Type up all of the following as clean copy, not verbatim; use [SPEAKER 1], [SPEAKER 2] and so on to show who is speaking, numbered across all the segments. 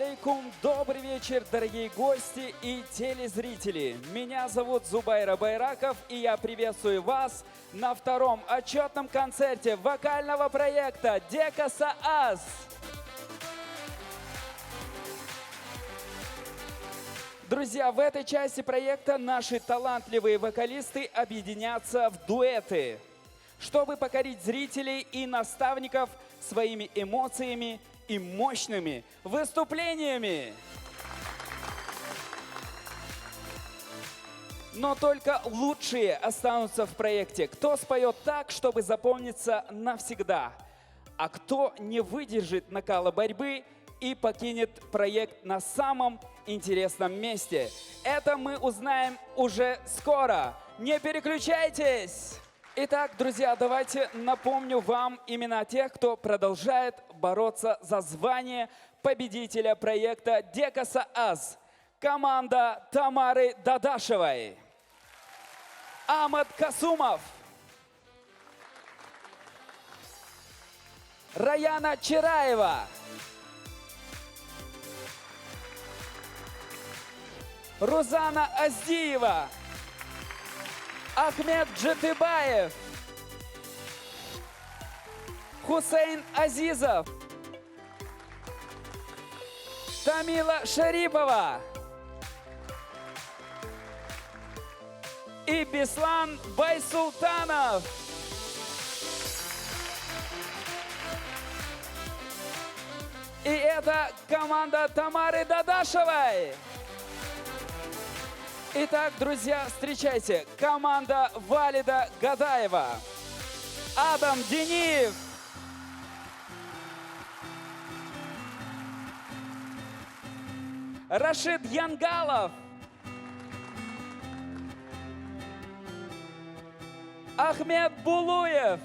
[SPEAKER 1] алейкум, добрый вечер, дорогие гости и телезрители. Меня зовут Зубайр Байраков, и я приветствую вас на втором отчетном концерте вокального проекта «Дека Саас». Друзья, в этой части проекта наши талантливые вокалисты объединятся в дуэты, чтобы покорить зрителей и наставников своими эмоциями и мощными выступлениями. Но только лучшие останутся в проекте. Кто споет так, чтобы запомниться навсегда, а кто не выдержит накала борьбы и покинет проект на самом интересном месте. Это мы узнаем уже скоро. Не переключайтесь! Итак, друзья, давайте напомню вам имена тех, кто продолжает бороться за звание победителя проекта «Дека Саас». Команда Тамары Дадашевой, Амад Касумов, Раяна Чираева, Рузана Аздиева, Ахмед Джетыбаев, Хусейн Азизов, Тамила Шарипова и Беслан Байсултанов. И это команда Тамары Дадашевой. Итак, друзья, встречайте, команда Валида Гадаева, Адам Дениев, Рашид Янгалов, Ахмед Булуев,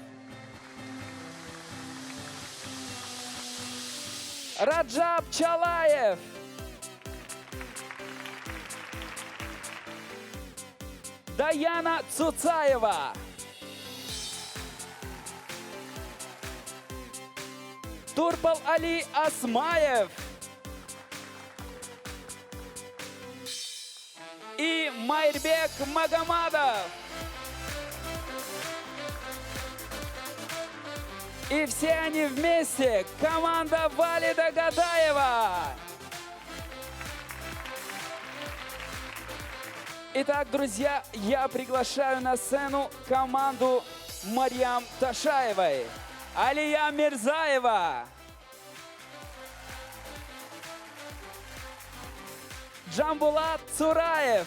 [SPEAKER 1] Раджаб Чалаев, Даяна Цуцаева, Турпал Али Асмаев и Майрбек Магомадов. И все они вместе, команда Валида Гадаева. Итак, друзья, я приглашаю на сцену команду Марьям Ташаевой, Алия Мирзаева, Джамбулат Цураев,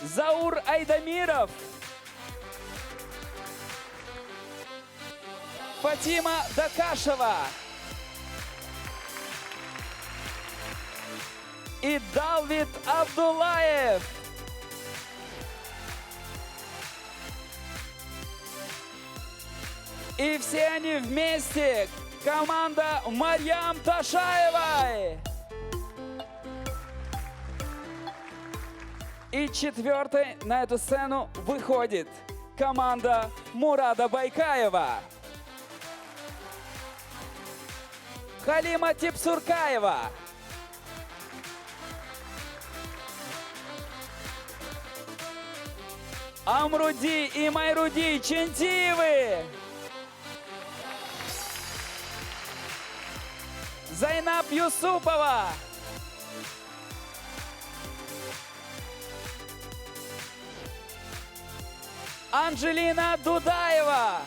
[SPEAKER 1] Заур Айдамиров, Фатима Дакашева и Давид Абдулаев. И все они вместе, команда Марьям Ташаевой. И четвертой на эту сцену выходит команда Мурада Байкаева, Халима Типсуркаева, Амруди и Майруди Чентиевы, Зайнаб Юсупова, Анжелина Дудаева,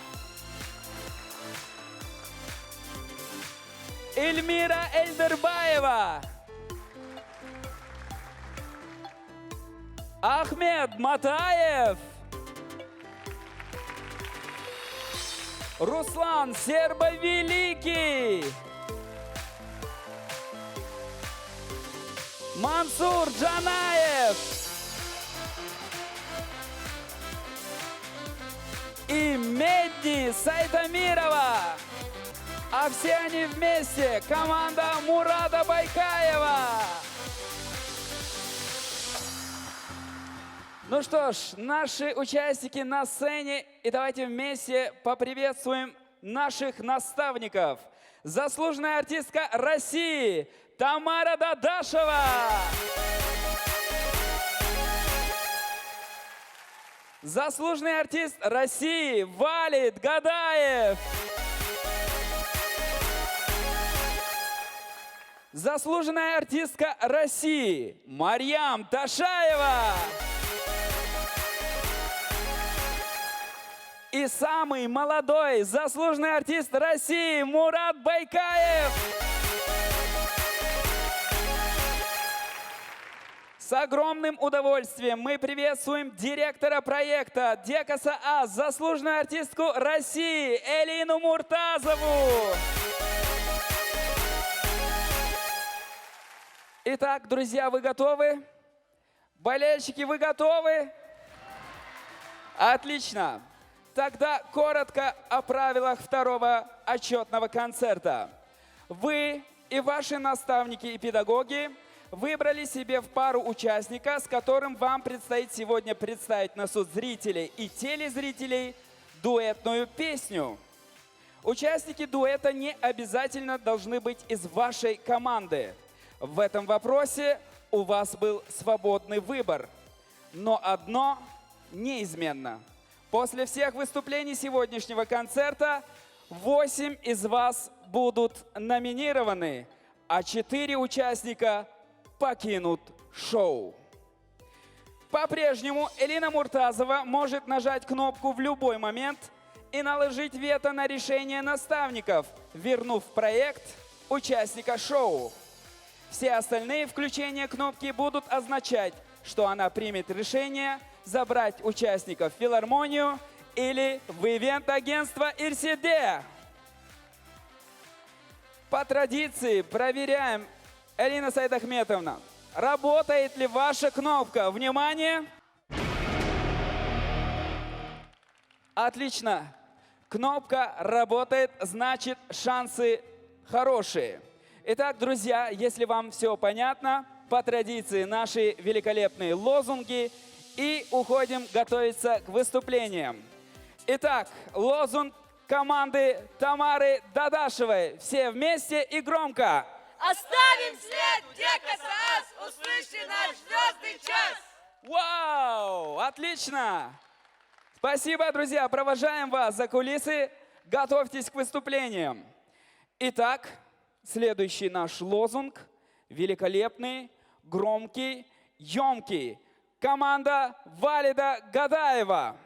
[SPEAKER 1] Эльмира Эльдербаева, Ахмед Матаев, Руслан Сербовеликий, Мансур Джанаев и Медни Сайтамирова. А все они вместе, команда Мурада Байкаева. Ну что ж, наши участники на сцене, и давайте вместе поприветствуем наших наставников. Заслуженная артистка России Тамара Дадашева. Заслуженный артист России Валид Гадаев. Заслуженная артистка России Марьям Ташаева. И самый молодой заслуженный артист России Мурат Байкаев. С огромным удовольствием мы приветствуем директора проекта Декаса АС, заслуженную артистку России Элину Муртазову. Итак, друзья, вы готовы? Болельщики, вы готовы? Отлично. Тогда коротко о правилах второго отчетного концерта. Вы и ваши наставники и педагоги выбрали себе в пару участника, с которым вам предстоит сегодня представить на суд зрителей и телезрителей дуэтную песню. Участники дуэта не обязательно должны быть из вашей команды. В этом вопросе у вас был свободный выбор. Но одно неизменно. После всех выступлений сегодняшнего концерта 8 из вас будут номинированы, а 4 участника покинут шоу. По-прежнему Элина Муртазова может нажать кнопку в любой момент и наложить вето на решение наставников, вернув в проект участника шоу. Все остальные включения кнопки будут означать, что она примет решение забрать участников в филармонию или в ивент-агентство «Ирсиде». По традиции проверяем, Элина Сайдахметовна, работает ли ваша кнопка? Внимание! Отлично. Кнопка работает, значит, шансы хорошие. Итак, друзья, если вам все понятно, по традиции наши великолепные лозунги и уходим готовиться к выступлениям. Итак, лозунг команды Тамары Дадашевой. Все вместе и громко.
[SPEAKER 2] Оставим след, Декаса АС, услыши наш звездный час.
[SPEAKER 1] Вау, отлично. Спасибо, друзья, провожаем вас за кулисы. Готовьтесь к выступлениям. Итак, следующий наш лозунг великолепный, громкий, емкий. Команда Валида Гадаева.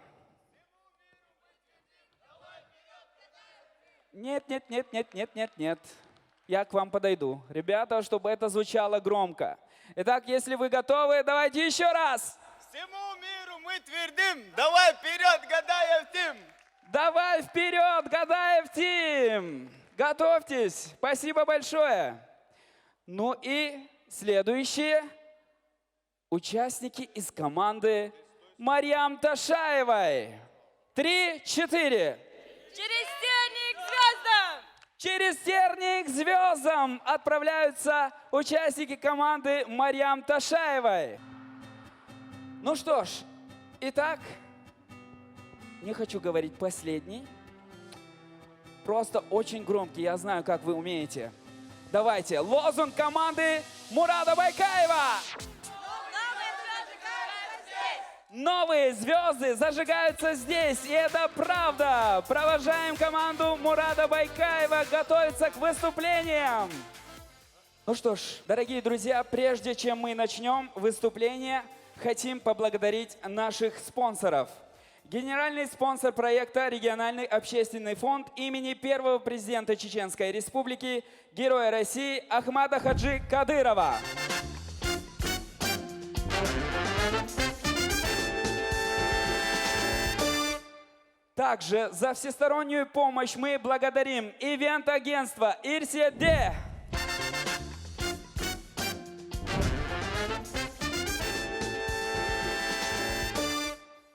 [SPEAKER 1] Нет. Я к вам подойду. Ребята, чтобы это звучало громко. Итак, если вы готовы, давайте еще раз.
[SPEAKER 3] Всему миру мы твердим, давай вперед, Гадаев Тим!
[SPEAKER 1] Давай вперед, Гадаев Тим! Готовьтесь. Спасибо большое. Ну и следующие участники из команды Марьям Ташаевой. 3, 4.
[SPEAKER 2] Через тернии к звездам!
[SPEAKER 1] Через тернии к звездам отправляются участники команды Марьям Ташаевой. Ну что ж, итак, не хочу говорить последний. Просто очень громкий, я знаю, как вы умеете. Давайте, лозунг команды Мурада Байкаева. Новые звезды зажигаются здесь, и это правда. Провожаем команду Мурада Байкаева готовиться к выступлениям. Ну что ж, дорогие друзья, прежде чем мы начнем выступление, хотим поблагодарить наших спонсоров. Генеральный спонсор проекта – Региональный общественный фонд имени первого президента Чеченской Республики, Героя России Ахмада Хаджи Кадырова. Также за всестороннюю помощь мы благодарим ивент-агентство «Ирсиде».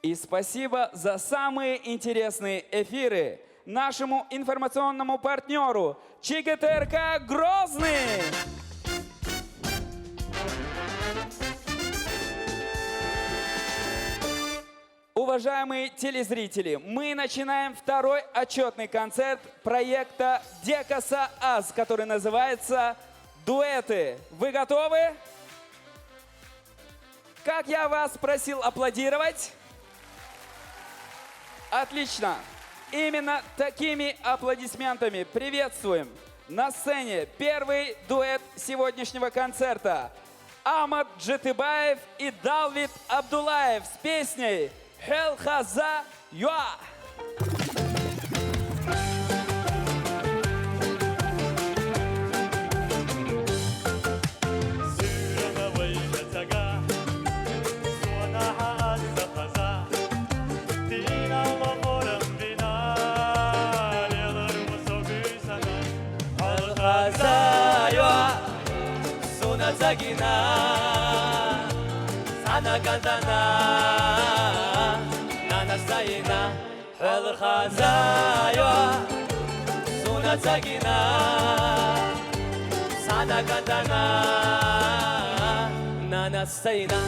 [SPEAKER 1] И спасибо за самые интересные эфиры нашему информационному партнеру ЧГТРК «Грозный». уважаемые телезрители, мы начинаем второй отчетный концерт проекта Декаса Аз, который называется «Дуэты». Вы готовы? Как я вас просил аплодировать? Отлично. Именно такими аплодисментами приветствуем на сцене первый дуэт сегодняшнего концерта. Амад Джетыбаев и Далвит Абдулаев с песней «Хел Хаза Юа».
[SPEAKER 4] Zagina, sana kantana, nana sayina, hel khazayo, suna zagina, sana kantana, nana sayina.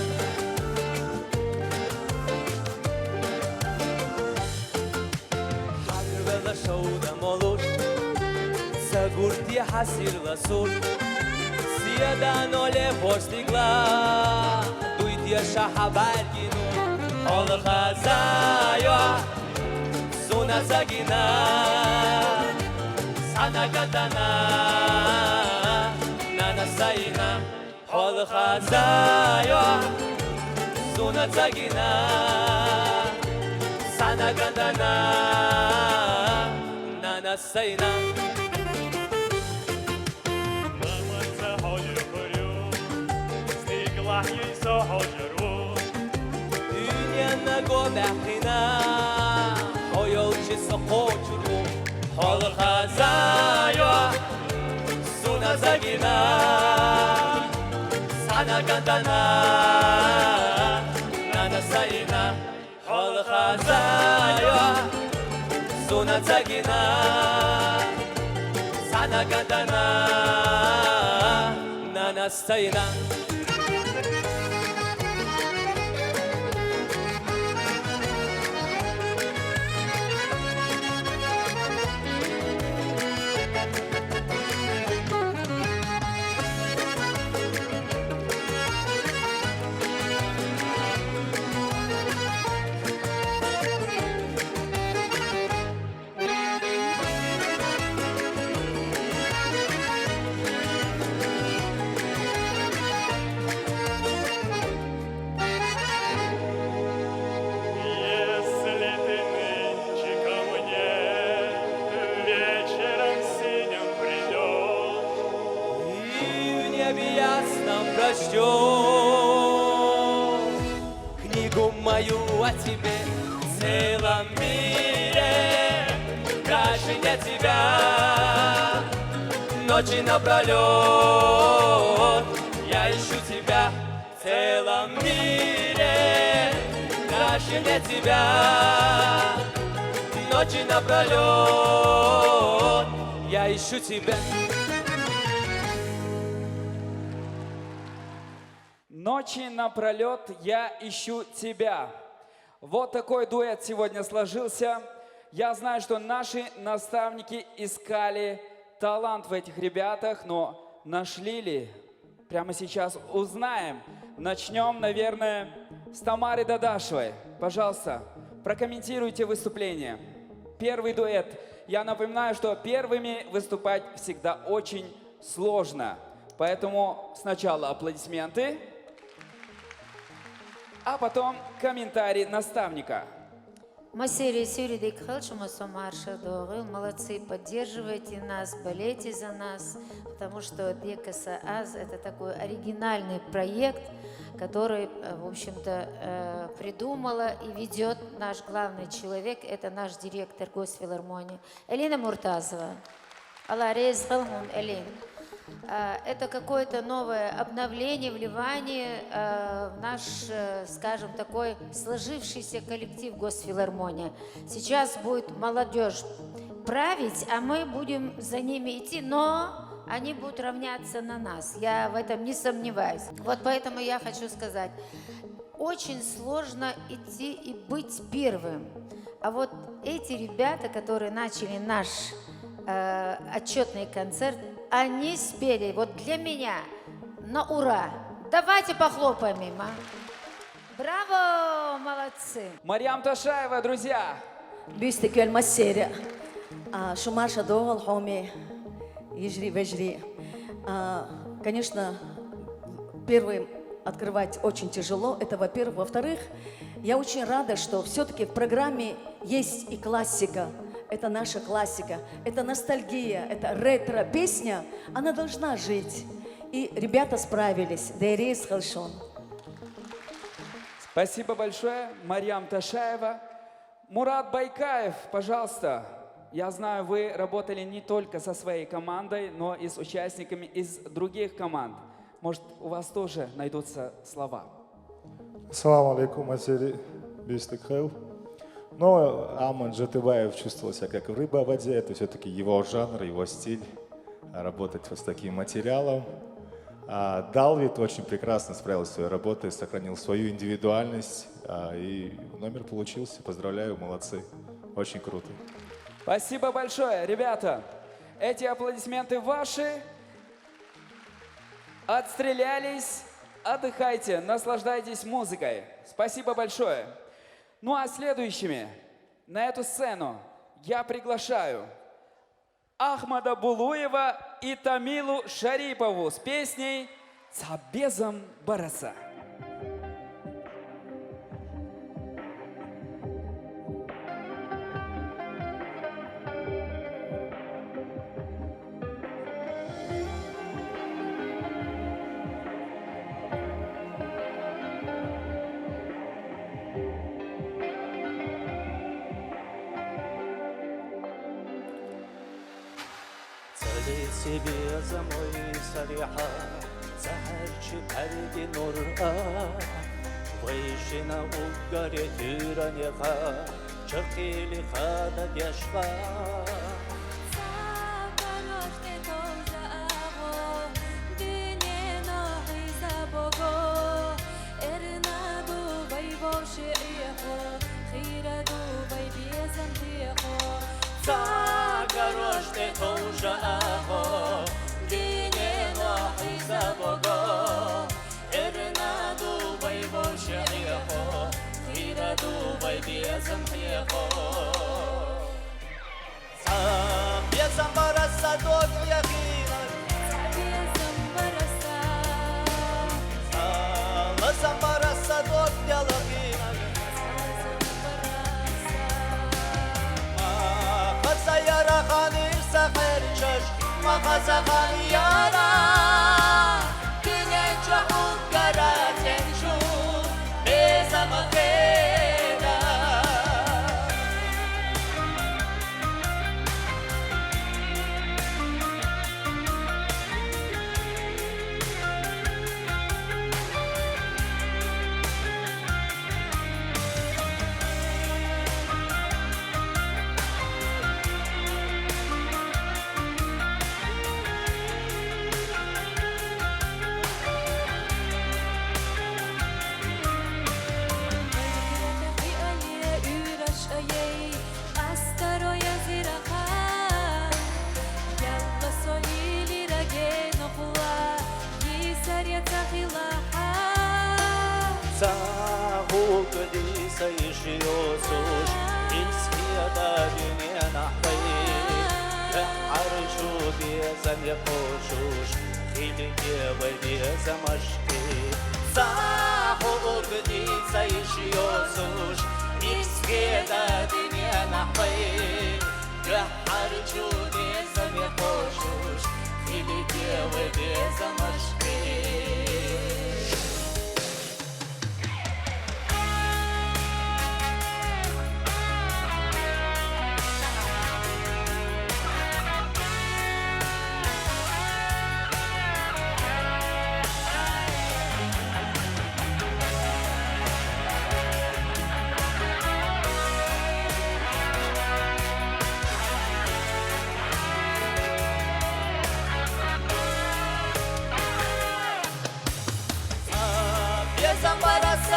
[SPEAKER 4] Harvela shouda molush, sagurti hasir lasur. Седано лепо стекла, дуйте шахабалькину, Олхазайо, суна загина, сана катана, нана сайна, Олхазайо, суна загина, сана катана, нана сайна. Dünyana godahina, oyolchisi qochuru, hol khazayo, suna zagina, sana kantana, nana sayina, hol khazayo, suna zagina, sana kantana, nana sayina. Книгу мою о тебе в целом мире, краше нет тебя, ночи напролет, я ищу тебя в целом мире, краше нет тебя, ночи напролет, я ищу тебя.
[SPEAKER 1] Ночи напролет я ищу тебя. Вот такой дуэт сегодня сложился. Я знаю, что наши наставники искали талант в этих ребятах, но нашли ли? Прямо сейчас узнаем. Начнем, наверное, с Тамары Дадашевой. Пожалуйста, прокомментируйте выступление. Первый дуэт. Я напоминаю, что первыми выступать всегда очень сложно. Поэтому сначала аплодисменты. А потом комментарий наставника.
[SPEAKER 5] Масери Сюридик Хелчумасу Марша Дорыл. Молодцы, поддерживайте нас, болейте за нас, потому что Декаса Аз — это такой оригинальный проект, который, в общем-то, придумала и ведет наш главный человек, это наш директор Госфилармонии Элина Муртазова. Аллах резгылхум Элин. Это какое-то новое обновление, вливание в наш, скажем, такой сложившийся коллектив Госфилармонии. Сейчас будет молодежь править, а мы будем за ними идти, но они будут равняться на нас. Я в этом не сомневаюсь. Вот поэтому я хочу сказать, очень сложно идти и быть первым. А вот эти ребята, которые начали наш отчетный концерт, они спели вот для меня на ура. Давайте похлопаем им, а? Браво, молодцы!
[SPEAKER 1] Марьям Ташаева, друзья!
[SPEAKER 6] بيستك المسيرة شو مارشا دوغ الحومي يجري ويجري. Конечно, первым открывать очень тяжело, это во-первых. Во-вторых, я очень рада, что все-таки в программе есть и классика. Это наша классика, это ностальгия, это ретро-песня. Она должна жить. И ребята справились. Дейрис Халшон.
[SPEAKER 1] Спасибо большое, Марьям Ташаева. Мурат Байкаев, пожалуйста. Я знаю, вы работали не только со своей командой, но и с участниками из других команд. Может, у вас тоже найдутся слова?
[SPEAKER 7] Ассаламу алейкум, Асери Бистекхел. Но Аман Джатыбаев чувствовал себя как рыба в воде. Это все-таки его жанр, его стиль. Работать вот с таким материалом. А Далвид очень прекрасно справился с своей работой, сохранил свою индивидуальность. И номер получился. Поздравляю, молодцы. Очень круто.
[SPEAKER 1] Спасибо большое, ребята. Эти аплодисменты ваши. Отстрелялись. Отдыхайте, наслаждайтесь музыкой. Спасибо большое. Ну а следующими на эту сцену я приглашаю Ахмада Булуева и Тамилу Шарипову с песней «Цабезом Бараса».
[SPEAKER 4] себе за мой сариха, захарчи парди нура, вышина угаре тюранеха, чахили хада дяшва. Загорожте тоже ахо, дине нахи забого, эрнаду байбоше эхо, хираду байбезам эхо. Забезам бараса дот яхина, забезам бараса дот ялахина. Sayara khanir sahar chash makhasa khaniyara kine chahut garaten shu bezamakeda يشيوسوش إسكيدا دنيا نحوي عرشو بيزم يقوشوش خيلي وبيزم أشكي صاحو بدي سيشيوسوش إسكيدا دنيا نحوي عرشو بيزم يقوشوش خيلي وبيزم أشكي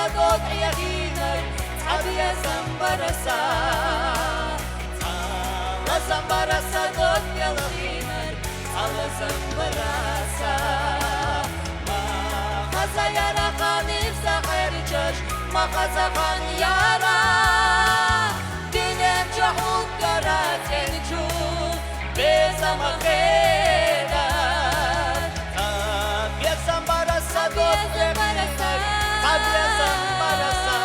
[SPEAKER 2] صدق يدينك أبي زنبرسا على زنبرسا دق يدينك على زنبرسا ما خزا يرى خانيف سخير جش ما خزا خان يرى دينم جهود قرات ينجو بزم خيرا
[SPEAKER 3] أبي زنبرسا دق يدينك أبي زنبرسا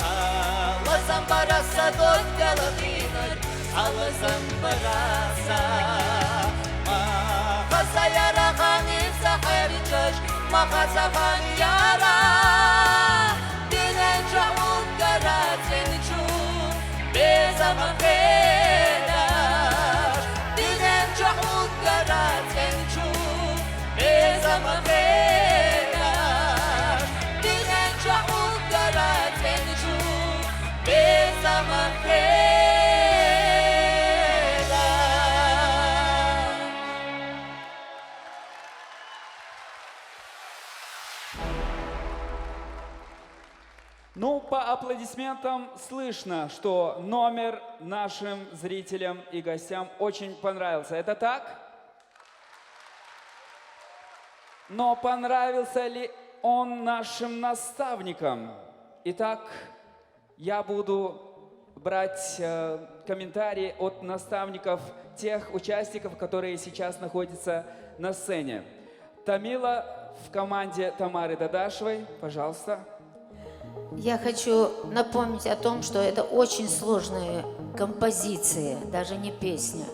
[SPEAKER 3] على زنبرسا دق يدينك على زنبرسا ما خزا يرى خانيف سخير جش ما خزا خان يرى دينم جهود قرات ينجو بزم خيرا دينم جهود قرات ينجو بزم خيرا دينم جهود قرات ينجو بزم خيرا
[SPEAKER 1] Ну, по аплодисментам слышно, что номер нашим зрителям и гостям очень понравился. Это так? Но понравился ли он нашим наставникам? Итак, я буду брать комментарии от наставников тех участников, которые сейчас находятся на сцене. Тамила в команде Тамары Дадашевой, пожалуйста.
[SPEAKER 5] Я хочу напомнить о том, что это очень сложные композиции, даже не песня.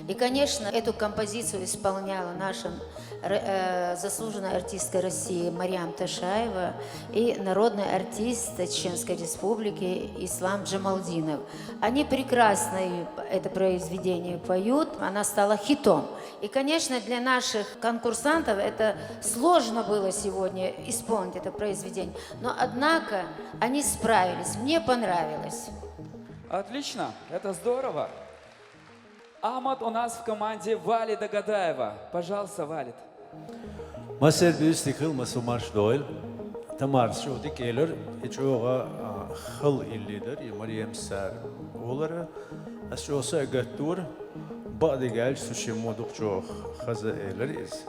[SPEAKER 5] И, конечно, эту композицию исполняла наша заслуженная артистка России Мариам Ташаева и народный артист Чеченской Республики Ислам Джамалдинов. Они прекрасно это произведение поют, она стала хитом. И, конечно, для наших конкурсантов это сложно было сегодня исполнить это произведение. Но, однако, они справились, мне понравилось.
[SPEAKER 1] Отлично, это здорово. Ахмад у нас в команде Валида Гадаева. Пожалуйста, Валид.
[SPEAKER 8] Масер бюстикл масумаш дойл. Тамар шодик элер ичога хыл иллидер и Мариям сар. Олара асроса гаттур бадигал суши модук жох хаза элер из.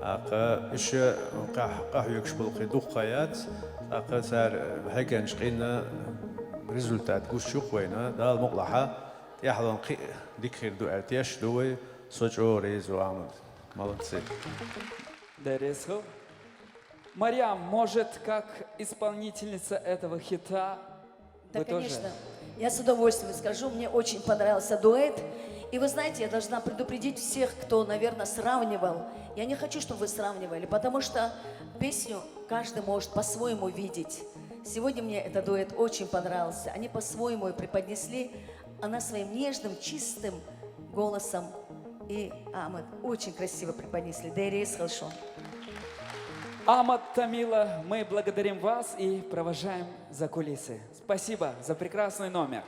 [SPEAKER 8] Ака ише qah yukshbul qiduk qayat. Ака сар хаканш qina результат гушук вайна дал муqlaha يحضن ذكر дуэтеш дуэ сочо резу амад. Молодцы.
[SPEAKER 1] Мариам, может, как исполнительница этого хита,
[SPEAKER 6] Да,
[SPEAKER 1] вы тоже?
[SPEAKER 6] конечно. Я с удовольствием скажу, мне очень понравился дуэт. И вы знаете, я должна предупредить всех, кто, наверное, сравнивал. Я не хочу, чтобы вы сравнивали, потому что песню каждый может по-своему видеть. Сегодня мне этот дуэт очень понравился. Они по-своему ее преподнесли. Она своим нежным, чистым голосом и Ахмад очень красиво преподнесли. Дейрейс Халшон.
[SPEAKER 1] Ахмад, Тамила, мы благодарим вас и провожаем за кулисы. Спасибо за прекрасный номер.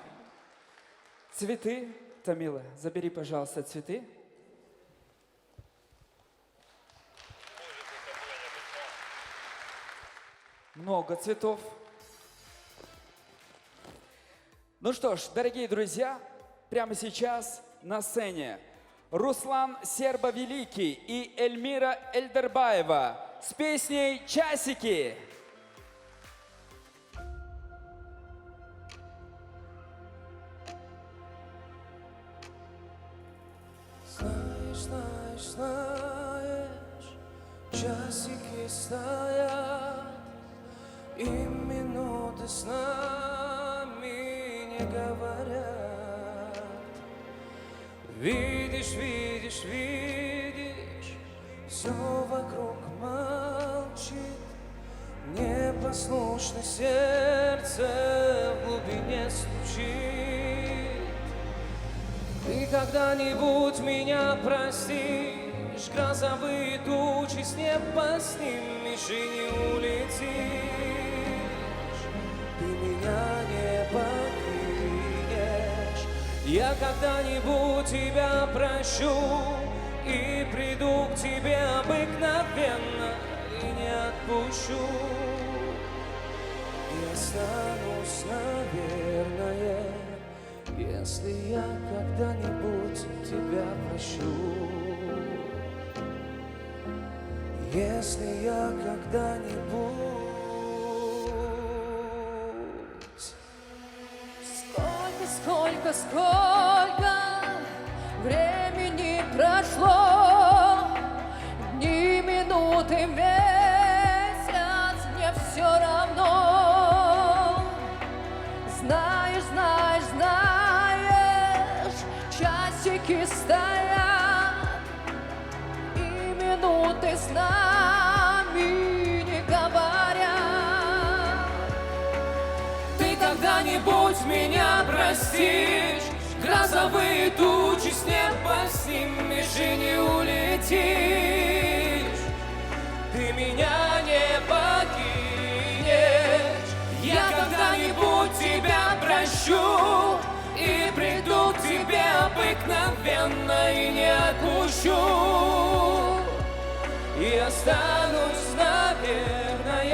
[SPEAKER 1] Цветы, Тамила, забери, пожалуйста, цветы. Много цветов. Ну что ж, дорогие друзья, прямо сейчас на сцене Руслан Сербо-Великий и Эльмира Эльдербаева с песней «Часики».
[SPEAKER 4] Знаешь, знаешь, часики стоят, и минуты с нами не говорят. Видишь, видишь, видишь, все вокруг молчит, непослушно сердце в глубине стучит. Ты когда-нибудь меня простишь, грозовые тучи с неба снимешь и не улетишь. Ты меня не покинешь. Я когда-нибудь тебя прощу и приду к тебе обыкновенно и не отпущу. И останусь, наверное, если я когда-нибудь тебя прощу. Если я когда-нибудь.
[SPEAKER 2] Сколько времени прошло, дни, минуты, месяц, мне все равно. Знаешь, часики стоят, и минуты с нами не говорят.
[SPEAKER 4] Ты когда-нибудь меня простишь, грозовые тучи с неба снимешь и не улетишь. Ты меня не покинешь. Я когда-нибудь тебя прощу и приду к тебе обыкновенно и не отпущу. И останусь, наверное,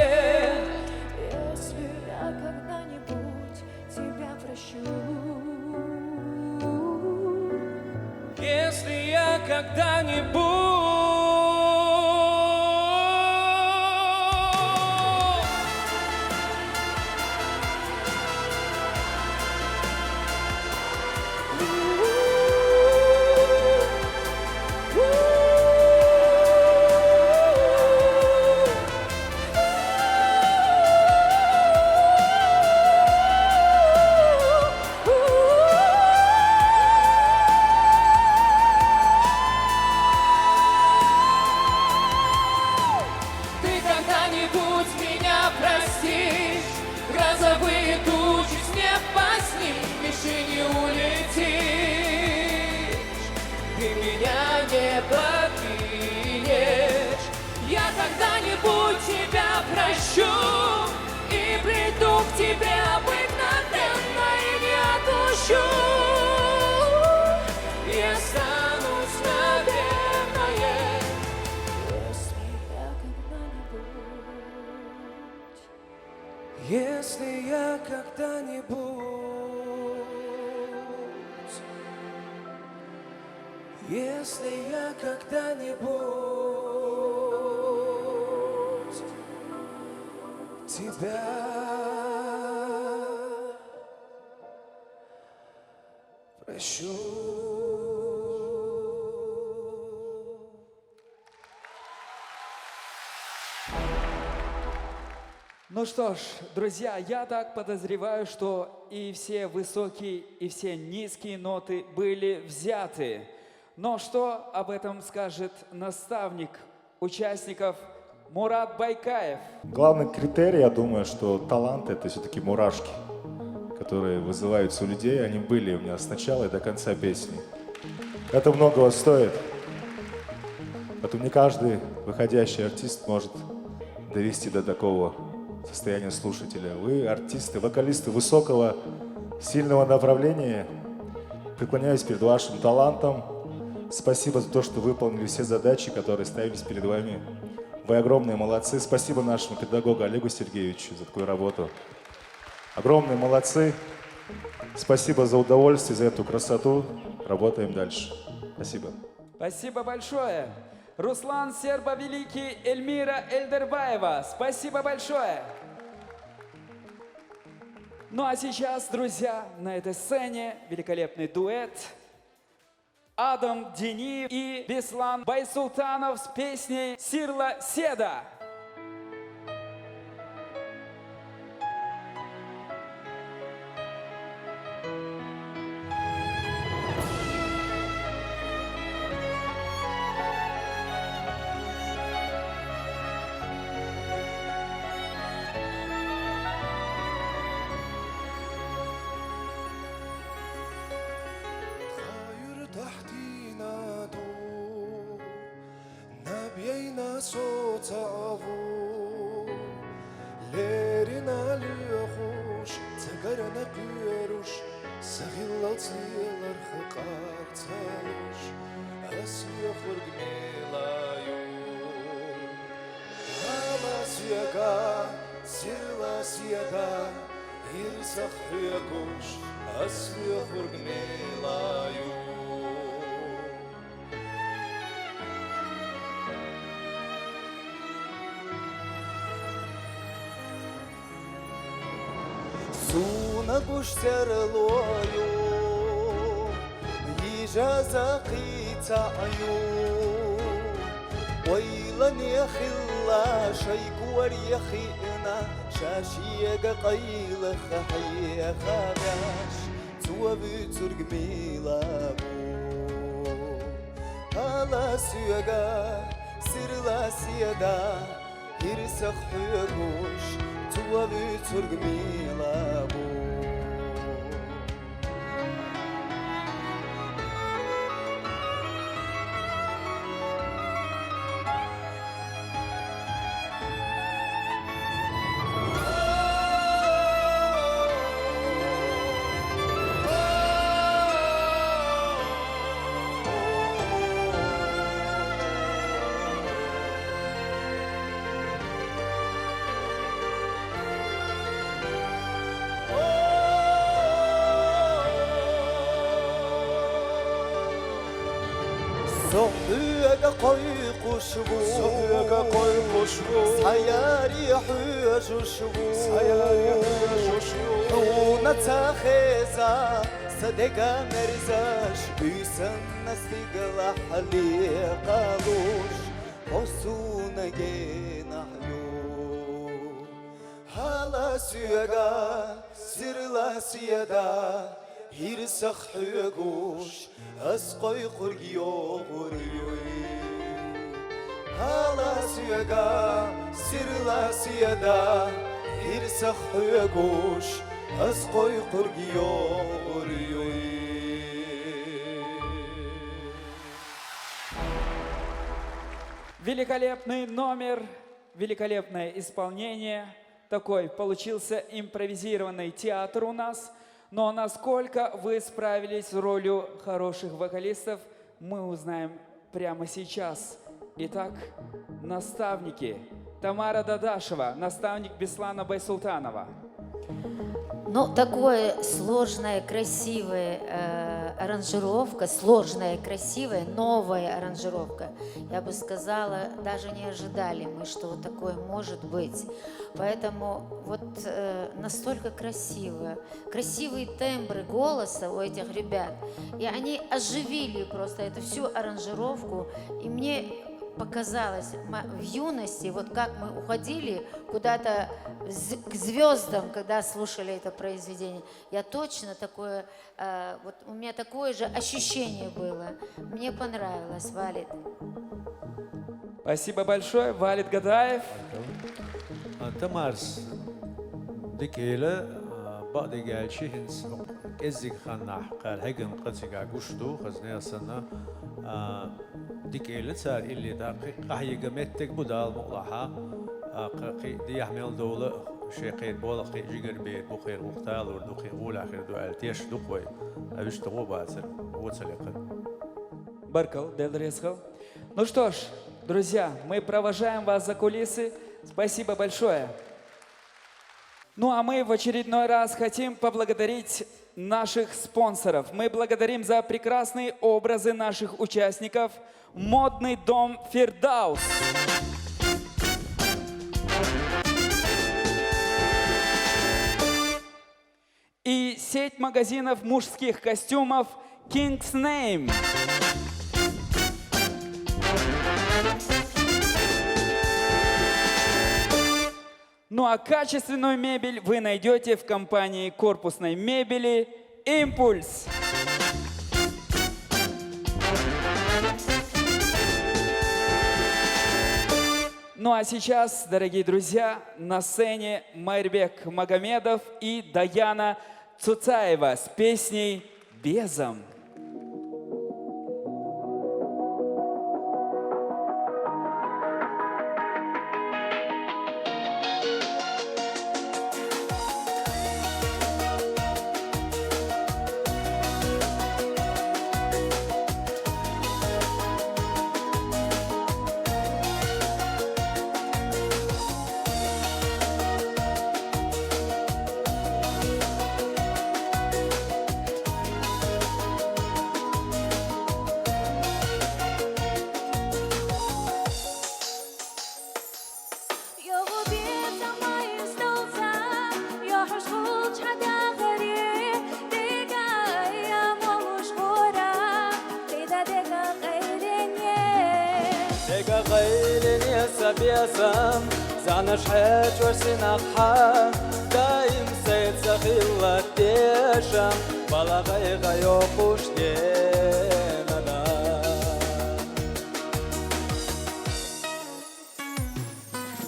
[SPEAKER 2] Если я когда-нибудь тебя прощу.
[SPEAKER 4] если я когда-нибудь. Ты когда-нибудь меня простишь, грозовые тучи с неба снимешь и не улетишь. Ты меня не покинешь. Я когда-нибудь тебя прощу и приду к тебе обыкновенно и не отпущу. И останусь, наверное, если я когда-нибудь, если я когда-нибудь тебя прощу.
[SPEAKER 1] Ну что ж, друзья, я так подозреваю, что и все высокие, и все низкие ноты были взяты. Но что об этом скажет наставник участников Мурат Байкаев?
[SPEAKER 7] Главный критерий, я думаю, что талант — это все-таки мурашки, которые вызываются у людей. Они были у меня с начала и до конца песни. Это многого стоит. Поэтому не каждый выходящий артист может довести до такого состояния слушателя. Вы артисты, вокалисты высокого, сильного направления. Преклоняюсь перед вашим талантом. Спасибо за то, что выполнили все задачи, которые ставились перед вами. Вы огромные молодцы. Спасибо нашему педагогу Олегу Сергеевичу за такую работу. Огромные молодцы. Спасибо за удовольствие, за эту красоту. Работаем дальше. Спасибо.
[SPEAKER 1] Спасибо большое. Руслан Сербо-Великий, Эльмира Эльдербаева. Спасибо большое. Ну а сейчас, друзья, на этой сцене великолепный дуэт. Адам Дениев и Беслан Байсултанов с песней «Сирла Седа».
[SPEAKER 4] طاير تحتينا ضوء نبينا صوت أبو ليرنا ليخوش تقرنا قيروش سغلت ليلر خقار تالوش أسي خرق ميلايو أما سيقا
[SPEAKER 7] Сирласияда ирсах хыгуш аслы хургмелаю. Суна гуш серлою يجازا قيتايو ويلن يا خلا شيك وريخينا شاشيق قيل خحي خاباش توابي ترق ميلابو هلا سيغا سيرلا سيدا يرسخ حيوش توابي ترق ميلابو Soğuğa koy kuşbu Soğuğa koy kuşbu Sayari hücuşbu Sayari hücuşbu Tuna takheza Sadega merzaş Büysen nastigla hali qaluş Osuna genahyu Hala süga Sirla siyada Hirsakh hüguş أسقي قريو قريوي هلا سيغا سيرلا سيدا هيرسخ يغوش أسقي قريو قريوي.
[SPEAKER 1] Великолепный номер, великолепное исполнение. Такой получился импровизированный театр у нас. Но насколько вы справились с ролью хороших вокалистов, мы узнаем прямо сейчас. Итак, наставники. Тамара Дадашева, наставник Беслана Байсултанова.
[SPEAKER 5] Ну, такое сложная, красивая аранжировка, сложная, красивая, новая аранжировка. Я бы сказала, даже не ожидали мы, что вот такое может быть. Поэтому вот настолько красиво. Красивые тембры голоса у этих ребят. И они оживили просто эту всю аранжировку. И мне показалось в юности, вот как мы уходили куда-то к звездам, когда слушали это произведение. Я точно такое, вот у меня такое же ощущение было. Мне понравилось, Валид.
[SPEAKER 1] Спасибо большое, Валид Гадаев.
[SPEAKER 8] Тамарс دكيلة بعد جالشي هنس كزيك خنا قال هجن قصيك عقوشتو خزنا سنة دكيلة صار اللي دقيق قهي جمتك بدال مقلها دي يحمل دولة شيقين بولا قي جيجر بيت بخير مختال وردوخي أول آخر دوال تيش دقوي أبيش تقو باسر وصلقن
[SPEAKER 1] Баркал, Делресхал. Ну что ж, друзья, мы провожаем вас за кулисы. Спасибо большое. Ну а мы в очередной раз хотим поблагодарить наших спонсоров. Мы благодарим за прекрасные образы наших участников. Модный дом «Фирдаус». И сеть магазинов мужских костюмов «King's Name». Ну а качественную мебель вы найдете в компании корпусной мебели «Импульс». Ну а сейчас, дорогие друзья, на сцене Майрбек Магомедов и Даяна Цуцаева с песней «Безом».
[SPEAKER 9] بيسم زعنا شحات ورسينا خا دايم سيد سخيلة ديشم بلا غيغا يوقوش دينا دا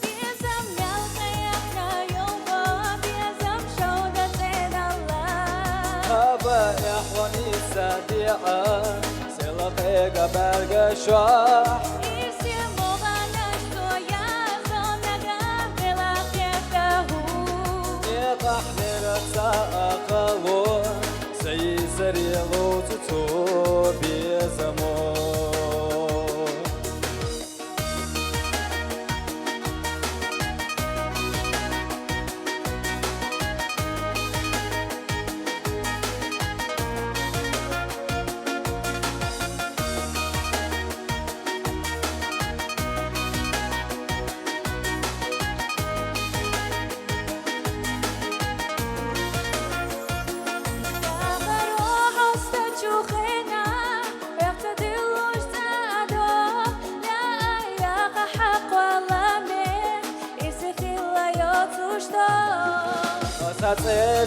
[SPEAKER 4] بيزم يلقى يحنا يوما بيزم شودة زين الله
[SPEAKER 9] هابا يحواني ساديعا سيلا غيغا برغا شوح أقلو سيسر يلو تتو بيزمو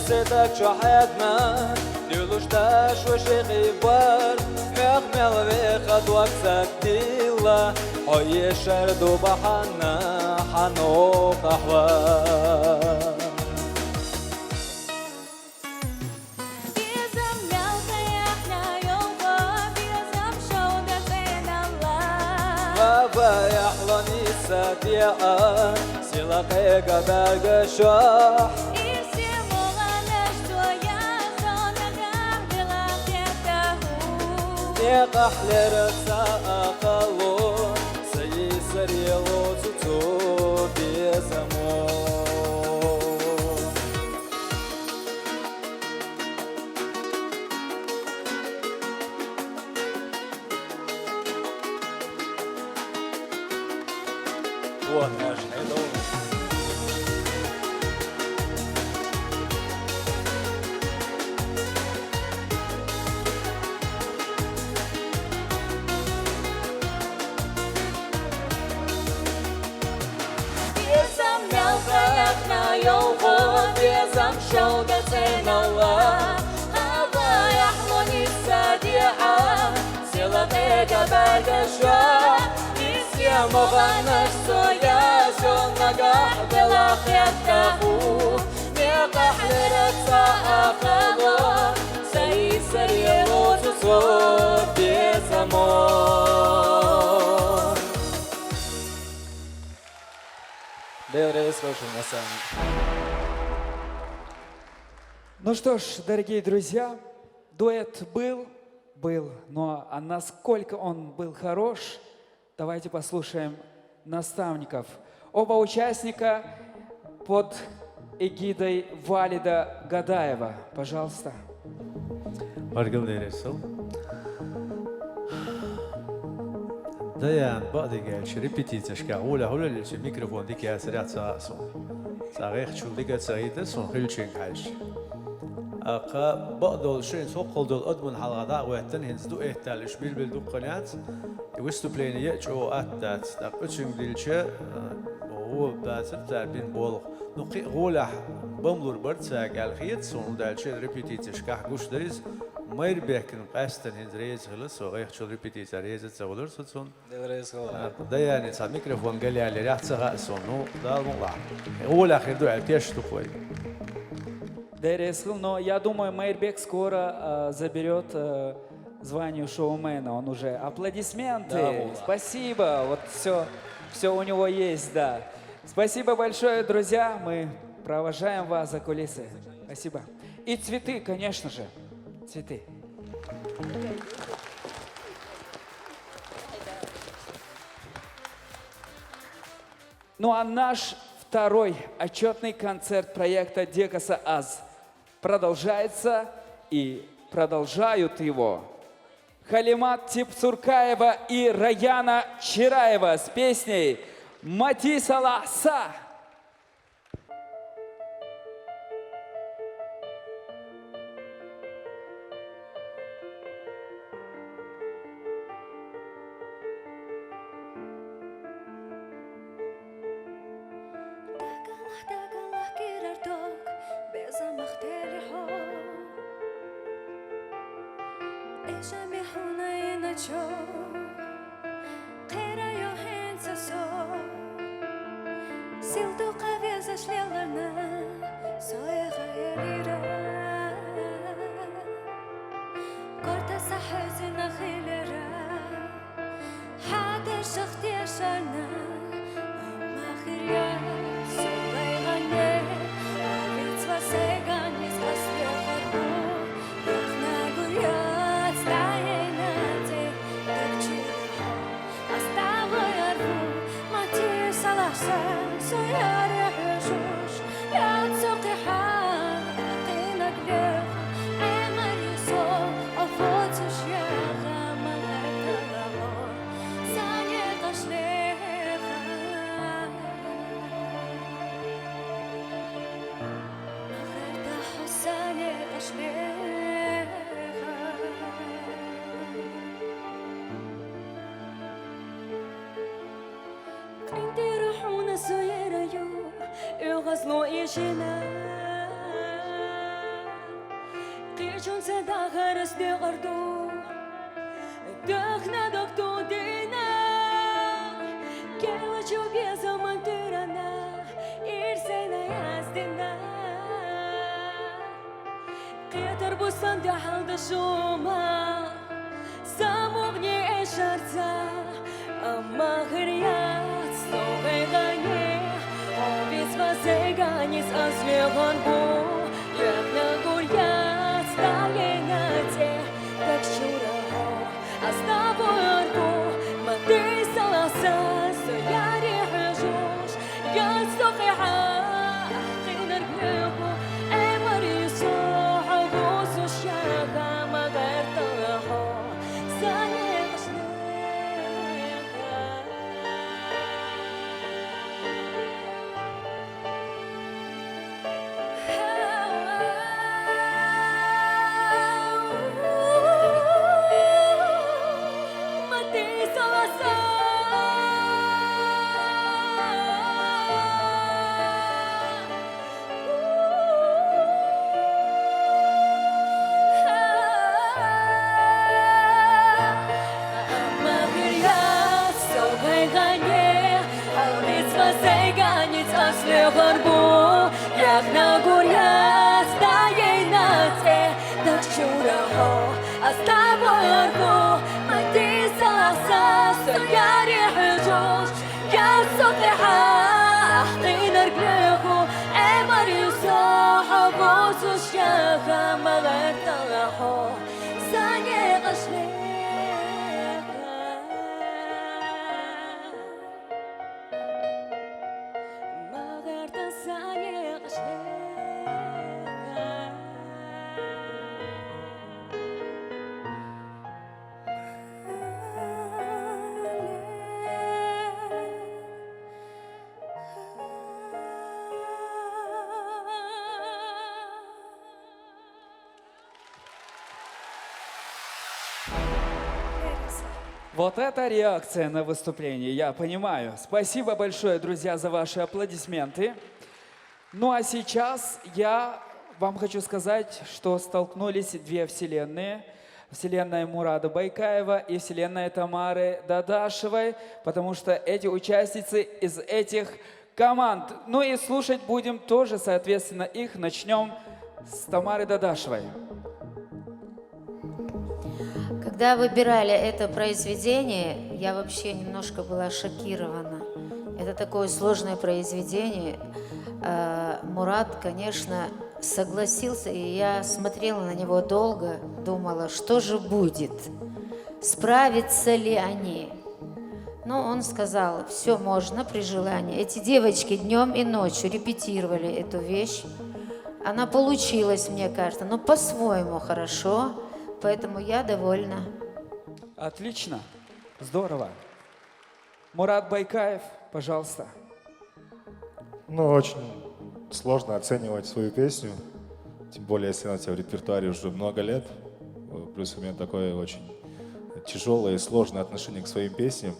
[SPEAKER 9] سيدك شحدنا ديلوش تاش وشيخي بار ميخمل بيخد وقتك ديلا حي شردو بحنا حنو قحوة
[SPEAKER 4] بيزم يلقى يحنا يوما بيزم شودة زين الله
[SPEAKER 9] بابا يحلوني ساديعا سيلاقيك برق شوح يقحلر ساقلو سيسر يلو تتو بيزمو وناش حلو
[SPEAKER 4] يوما بيزم شودة زين الله هذا يحلوني الساديعة سيلتك برقشة نسيا مغنش سويا شون نقح بلاخيت كفو نقح لرسا أخلو سيسر يلو تصور بيزمون
[SPEAKER 1] Ну что ж, дорогие друзья, дуэт был, но а насколько он был хорош, давайте послушаем наставников. Оба участника под эгидой Валида Гадаева. Пожалуйста.
[SPEAKER 8] Dayan بعد gelişi repetitsiya şkağula hula lilçi mikrofon dik yasrat saason. Sağık çuldiga sayıda son hülçün kalş. Aqa بعض الشيء سوق دول أدمن حلقة وقتن هنزدو إهتالش بالبلدو قناة يوستبلين يأجو أتات تقتشن دلشة وهو باسر تربين بولغ نقي غولح بملور برتساق الخيط سون دالشة ريبيتيتش كح قوش دريز ماير بيكن قاستن هنز ريز خلص وغيخ شو ريبيتيتش ريز تسولر سون ده يعني صار ميكروفون قال لي على ريحة سغاء سونو ده الموضوع غولح يردو عالتيش تقوي
[SPEAKER 1] Но я думаю, Мейрбек скоро заберет звание шоумена. Он уже аплодисменты. Да, спасибо. Вот все у него есть, да. Спасибо большое, друзья. Мы провожаем вас за кулисы. Спасибо. И цветы, конечно же. Цветы. Ну а наш второй отчетный концерт проекта Декаса Аз продолжается, и продолжают его Халимат Типцуркаева и Раяна Чираева с песней «Матисала Са».
[SPEAKER 4] cho Qera yo hensa so Sildu qaveza shlelarna Soya khayalira Korta sahazina khilera Hada shakhti asharna Amma khirya Solay ghane Avitva segan Izvasli kharbu Yakhna guryat Stayenate Takchira Astava yarbu Mati salahsa Soyare hushush Yad suqiha Aqina glef Amar yusol Afotush yaga Maghata labo Sanye qashleha Maghata husanye qashleha Kinti ruhuna soyera yo Ughazlo ishina Qishun sada gharas di ghardu Dakhna doktu dina Kela chubia zaman tirana Irsena yazdina Qiyatar bustan di halda shuma Samugni esharza Amma ghiryat Sogay ganye Obis vaseganis asli gharbu Yakna guryat Stayenate Takshuraho Astavo yarbu Mati salasa Soyari hujush Yad suqiha Qinar glehu Emar yusuh Agusu shaga Magar talaho Sanye Mati salasa Maghriat Sogay ganye Almitz vaseganitz Asli gharbu Yakhna guryat Stayenate Takshuraho Astavo yarbu Mati salasa Soyari hujush Yad suqiha Qinar glehu Emar yusah Agusu shaga Magar talaho Sanye qashleha Magar ta sanye qashleha
[SPEAKER 1] Вот это реакция на выступление, я понимаю. Спасибо большое, друзья, за ваши аплодисменты. Ну а сейчас я вам хочу сказать, что столкнулись две вселенные. Вселенная Мурада Байкаева и вселенная Тамары Дадашевой, потому что эти участницы из этих команд. Ну и слушать будем тоже, соответственно, их. Начнем с Тамары Дадашевой.
[SPEAKER 5] Когда выбирали это произведение, я вообще немножко была шокирована. Это такое сложное произведение. Мурад, конечно, согласился, и я смотрела на него долго, думала, что же будет, справятся ли они. Но он сказал, все можно при желании. Эти девочки днем и ночью репетировали эту вещь. Она получилась, мне кажется, но по-своему хорошо, поэтому я довольна.
[SPEAKER 1] Отлично, здорово. Мурад Байкаев, пожалуйста.
[SPEAKER 7] Ну, очень сложно оценивать свою песню, тем более, если она у тебя в репертуаре уже много лет. Плюс у меня такое очень тяжелое и сложное отношение к своим песням.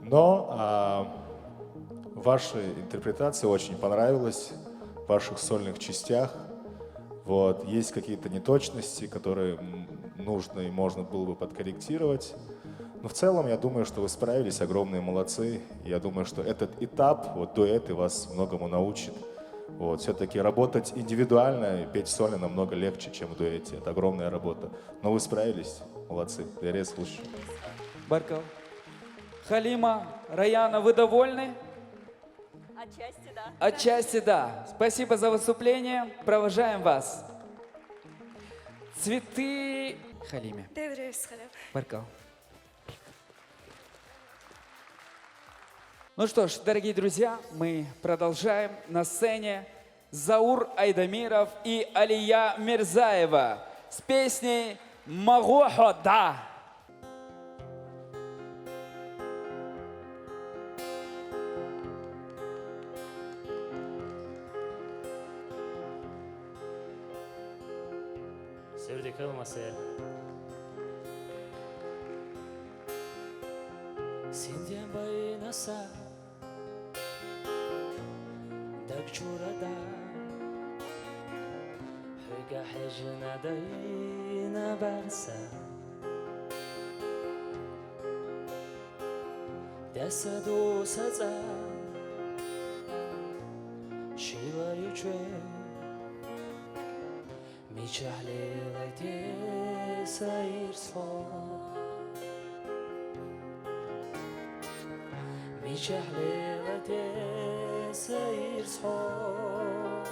[SPEAKER 7] Но ваша интерпретация очень понравилась в ваших сольных частях. Вот. Есть какие-то неточности, которые нужно и можно было бы подкорректировать. Но в целом, я думаю, что вы справились, огромные молодцы. Я думаю, что этот этап, вот дуэты, вас многому научит. Вот, все-таки работать индивидуально и петь сольно намного легче, чем в дуэте. Это огромная работа. Но вы справились, молодцы. Дерес лучше.
[SPEAKER 1] Баркал. Халима, Раяна, вы довольны?
[SPEAKER 2] Отчасти, да.
[SPEAKER 1] Отчасти да. Спасибо за выступление. Провожаем вас. Цветы Халиме. Баркал. Ну что ж, дорогие друзья, мы продолжаем. На сцене Заур Айдамиров и Алия Мирзаева с песней «Магохода».
[SPEAKER 10] Sevdik olmasa Sindien bayinasa Dak churada Higa hijna dayna barsa Dasa dosa za Shiva yuchwe Michah leilate sair sfar Michah leilate sair sfar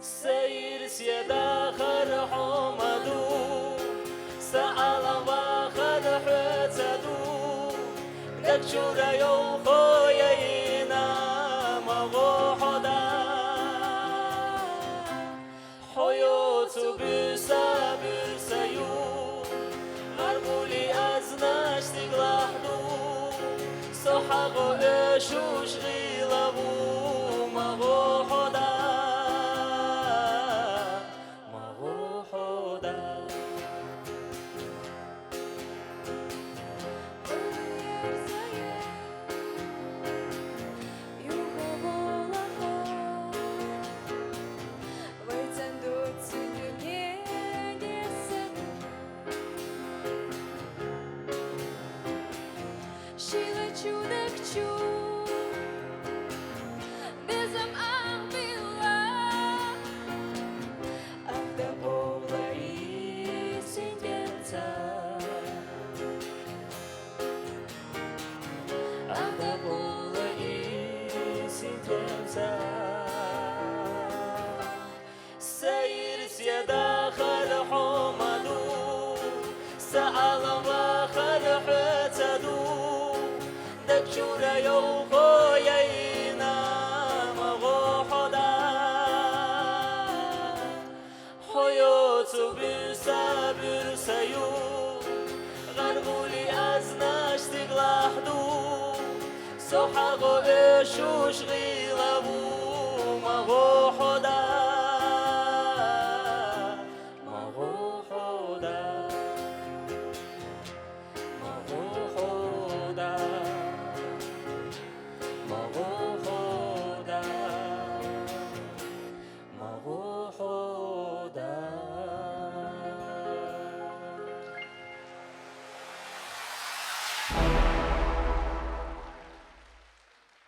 [SPEAKER 10] Sair siyada khar humadu Sa'ala wa khar hutsadu Dakshura yow khoyayina maghohoda حياته بسا برسيو غربولي أزناش تقلحدو صحقو إشوش غيلابو مغو حدا مغو حدا سير سيدا خل حمدو سأل ما خل حتدو دكشور يو خوينا مغو حدا حياة بسا برسيو غربولي أزناش تقلحدو صحقو إشوش غيلابو مغو حدا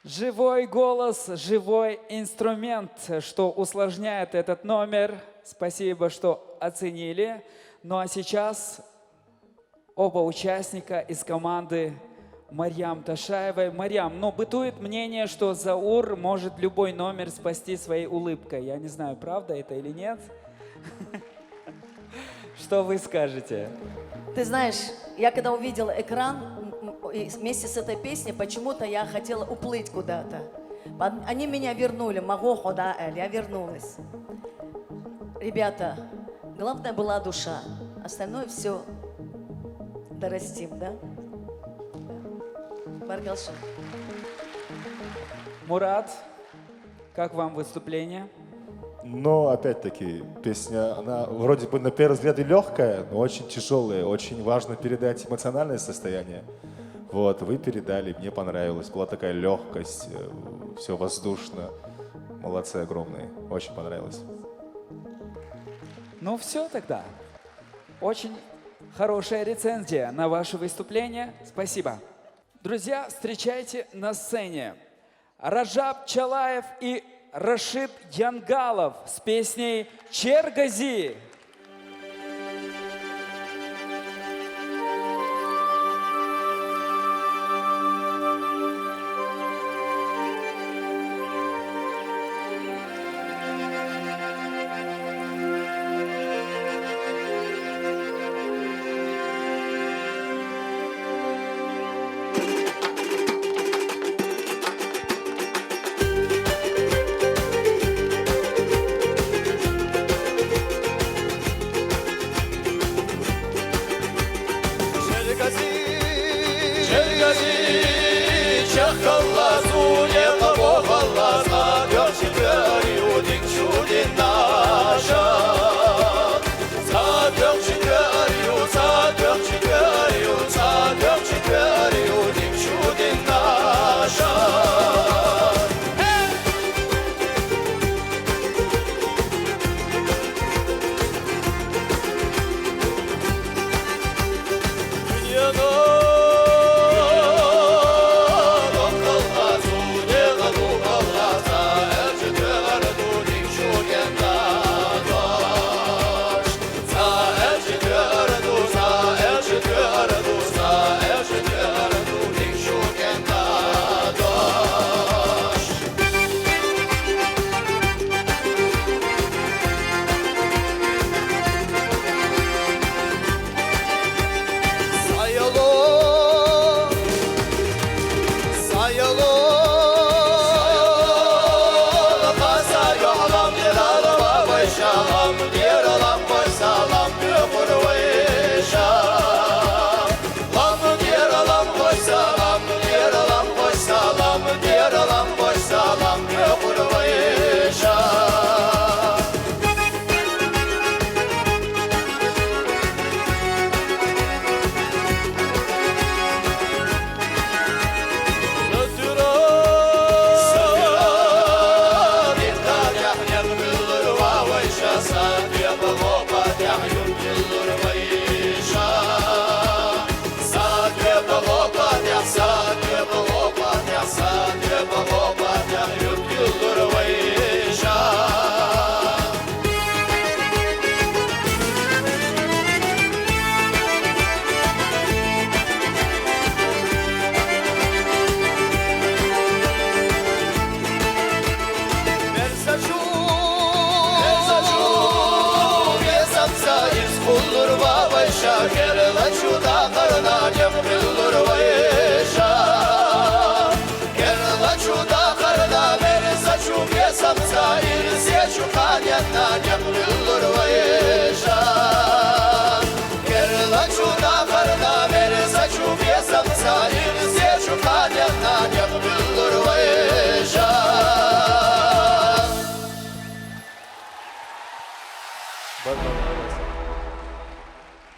[SPEAKER 1] Живой голос, живой инструмент, что усложняет этот номер. Спасибо, что оценили. Ну а сейчас оба участника из команды Марьям Ташаевой. Марьям, ну бытует мнение, что Заур может любой номер спасти своей улыбкой. Я не знаю, правда это или нет. Что вы скажете?
[SPEAKER 6] Ты знаешь, я когда увидела экран, и вместе с этой песней почему-то я хотела уплыть куда-то. Они меня вернули, Магохо, да, Эль, я вернулась. Ребята, главное была душа, остальное все дорастим, да? Баргалша.
[SPEAKER 1] Мурат, как вам выступление?
[SPEAKER 7] Но, опять-таки, песня, она вроде бы на первый взгляд и легкая, но очень тяжелая. Очень важно передать эмоциональное состояние. Вот, вы передали, мне понравилось. Была такая легкость, все воздушно. Молодцы огромные, очень понравилось.
[SPEAKER 1] Ну все тогда. Очень хорошая рецензия на ваше выступление. Спасибо. Друзья, встречайте на сцене Ражаб Чалаев и Рашид Янгалов с песней «Чергази».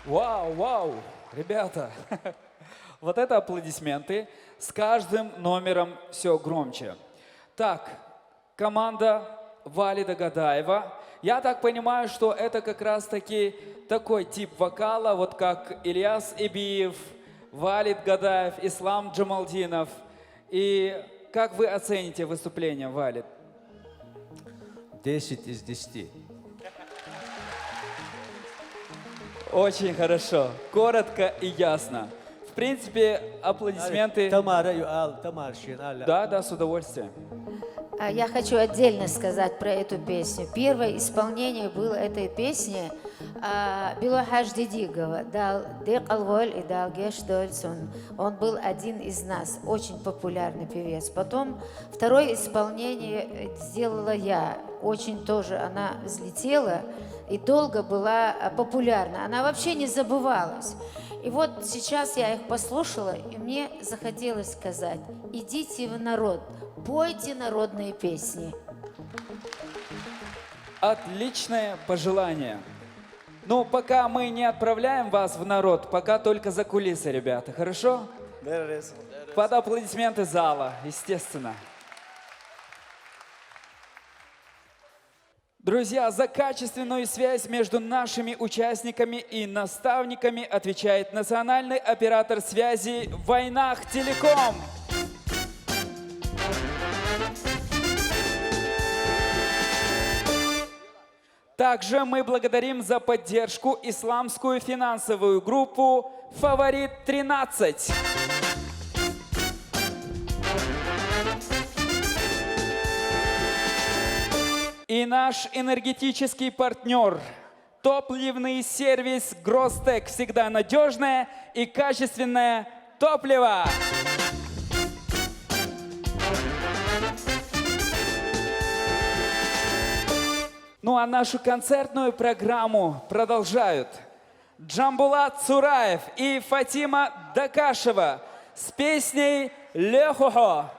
[SPEAKER 1] Вау, вау, ребята, вот это аплодисменты. С каждым номером все громче. Так, команда Валида Гадаева. Я так понимаю, что это как раз-таки такой тип вокала, вот как Ильяс Ибиев, Валид Гадаев, Ислам Джамалдинов. И как вы оцените выступление, Валид?
[SPEAKER 8] 10 из 10.
[SPEAKER 1] Очень хорошо, коротко и ясно. В принципе, аплодисменты...
[SPEAKER 8] Тамара, Тамар, Шин,
[SPEAKER 1] Да, да, с удовольствием.
[SPEAKER 5] Я хочу отдельно сказать про эту песню. Первое исполнение было этой песни Билохаш Дидигова, дал Декалголь и дал Геш Дольсон. Он был один из нас, очень популярный певец. Потом второе исполнение сделала я. Очень тоже она взлетела и долго была популярна. Она вообще не забывалась. И вот сейчас я их послушала, и мне захотелось сказать: идите в народ, пойте народные песни.
[SPEAKER 1] Отличное пожелание. Но пока мы не отправляем вас в народ, пока только за кулисы, ребята, хорошо? Под аплодисменты зала, естественно. Друзья, за качественную связь между нашими участниками и наставниками отвечает национальный оператор связи «Войнах Телеком». Также мы благодарим за поддержку исламскую финансовую группу «Фаворит-13». И наш энергетический партнер, топливный сервис «Гростек». Всегда надежное и качественное топливо. Ну а нашу концертную программу продолжают Джамбулат Цураев и Фатима Дакашева с песней «Лехухо».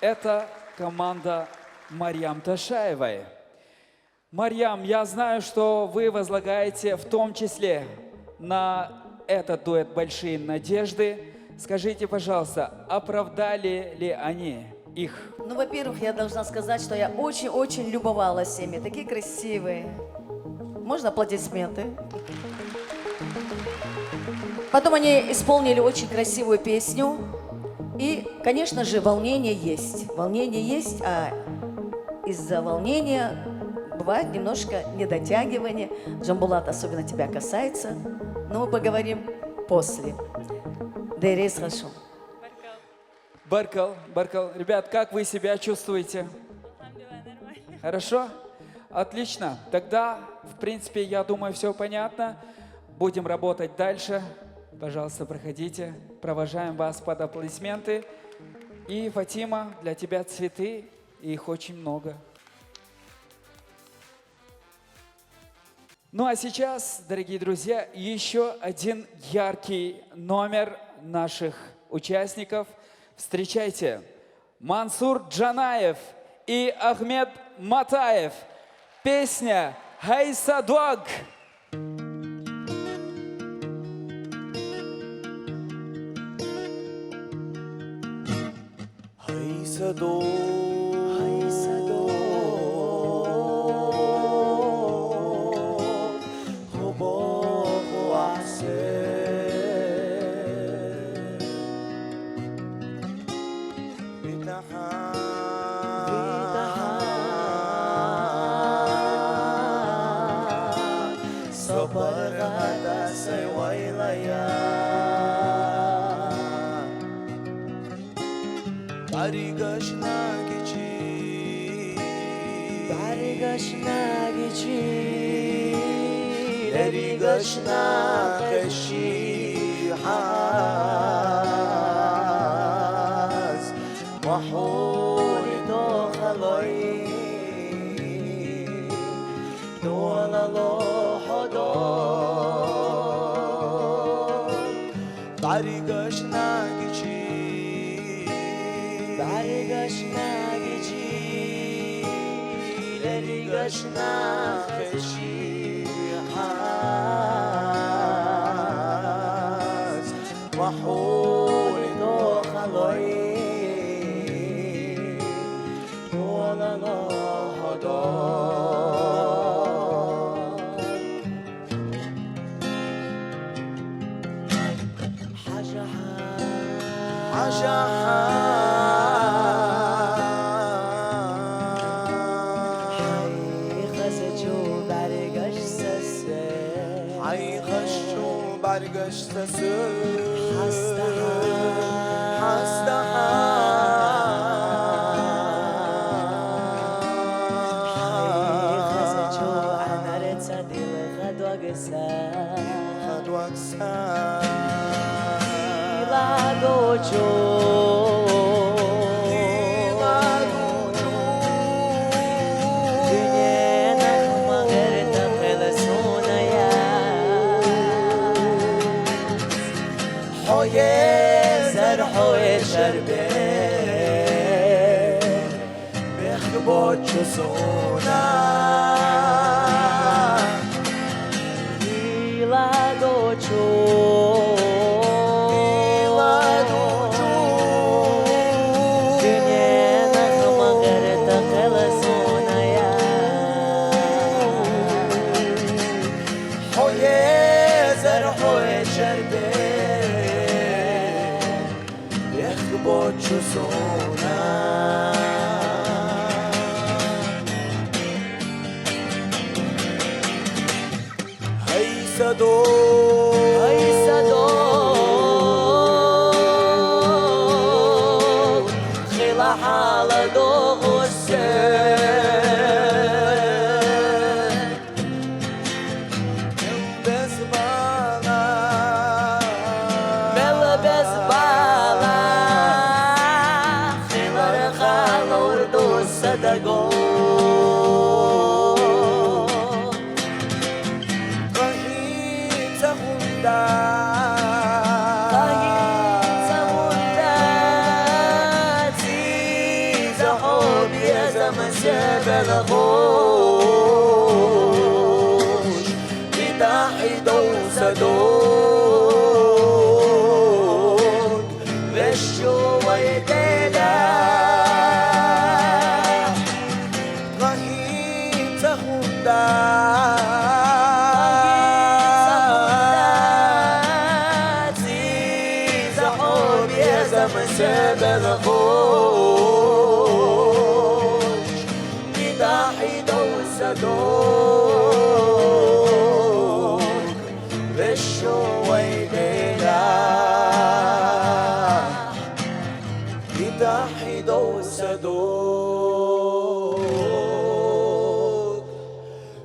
[SPEAKER 1] Это команда Марьям Ташаевой. Марьям, я знаю, что вы возлагаете в том числе на этот дуэт большие надежды. Скажите, пожалуйста, оправдали ли они их?
[SPEAKER 6] Ну, во-первых, я должна сказать, что я очень-очень любовалась ими. Такие красивые. Можно аплодисменты? Потом они исполнили очень красивую песню. И, конечно же, волнение есть. Волнение есть, а из-за волнения бывает немножко недотягивание. Джамбулат особенно тебя касается. Но мы поговорим после. Дейрейс хорошо.
[SPEAKER 1] Баркал, Баркал. Ребят, как вы себя чувствуете? Хорошо? Отлично. Тогда, в принципе, я думаю, все понятно. Будем работать дальше. Пожалуйста, проходите. Провожаем вас под аплодисменты. И, Фатима, для тебя цветы. Их очень много. Ну а сейчас, дорогие друзья, еще один яркий номер наших участников. Встречайте, Мансур Джанаев и Ахмед Матаев. Песня «Хайсадуаг».
[SPEAKER 10] Sador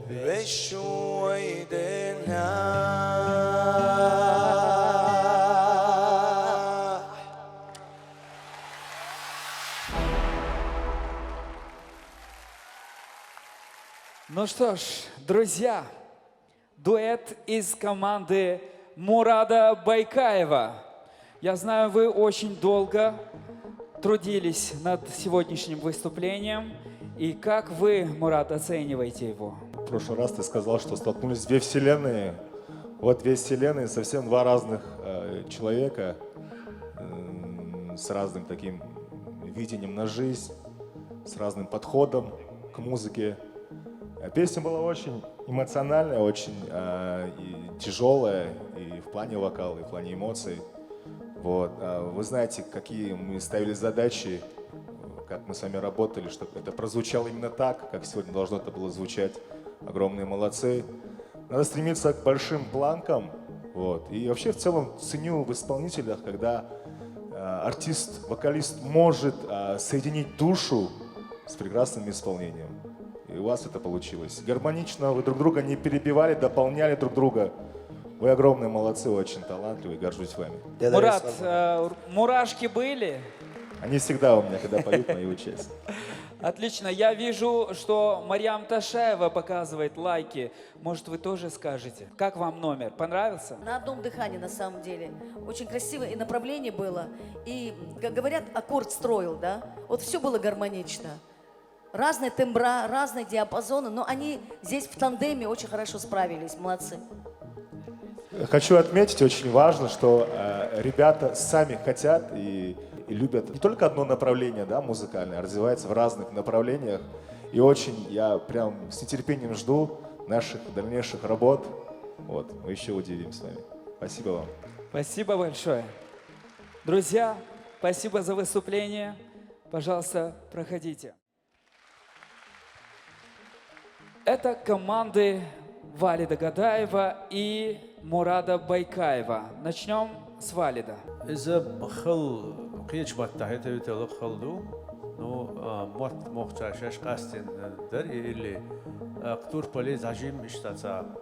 [SPEAKER 1] Ну что ж, друзья, дуэт из команды Мурада Байкаева. Я знаю, вы очень долго трудились над сегодняшним выступлением. И как вы, Мурад, оцениваете его?
[SPEAKER 7] В прошлый раз ты сказал, что столкнулись две вселенные. Вот две вселенные, совсем два разных человека с разным таким видением на жизнь, с разным подходом к музыке. Песня была очень эмоциональная, очень и тяжелая и в плане вокала, и в плане эмоций. Вот. Вы знаете, какие мы ставили задачи, как мы с вами работали, чтобы это прозвучало именно так, как сегодня должно это было звучать. Огромные молодцы. Надо стремиться к большим планкам. Вот. И вообще в целом ценю в исполнителях, когда артист, вокалист может соединить душу с прекрасным исполнением. И у вас это получилось. Гармонично, вы друг друга не перебивали, дополняли друг друга. Вы огромные молодцы, очень талантливые, горжусь вами.
[SPEAKER 1] Мурат, мурашки были?
[SPEAKER 7] Они всегда у меня, когда поют мою часть.
[SPEAKER 1] Отлично. Я вижу, что Марьям Ташаева показывает лайки. Может, вы тоже скажете? Как вам номер? Понравился?
[SPEAKER 6] На одном дыхании, на самом деле. Очень красиво и направление было. И, как говорят, аккорд строил, да? Вот все было гармонично. Разные тембра, разные диапазоны, но они здесь в тандеме очень хорошо справились. Молодцы.
[SPEAKER 7] Хочу отметить, очень важно, что ребята сами хотят и любят не только одно направление, да, музыкальное, а развиваются в разных направлениях. И очень я прям с нетерпением жду наших дальнейших работ. Вот, мы еще удивим с вами. Спасибо вам.
[SPEAKER 1] Спасибо большое. Друзья, спасибо за выступление. Пожалуйста, проходите. Это команды Валида Гадаева и Мурада Байкаева. Начнем с Валида.
[SPEAKER 8] إذا بخل قيش بتاعته يتلو خلدو نو موت مختارش قاستن در اللي قطور بليز عجيم اشتاتا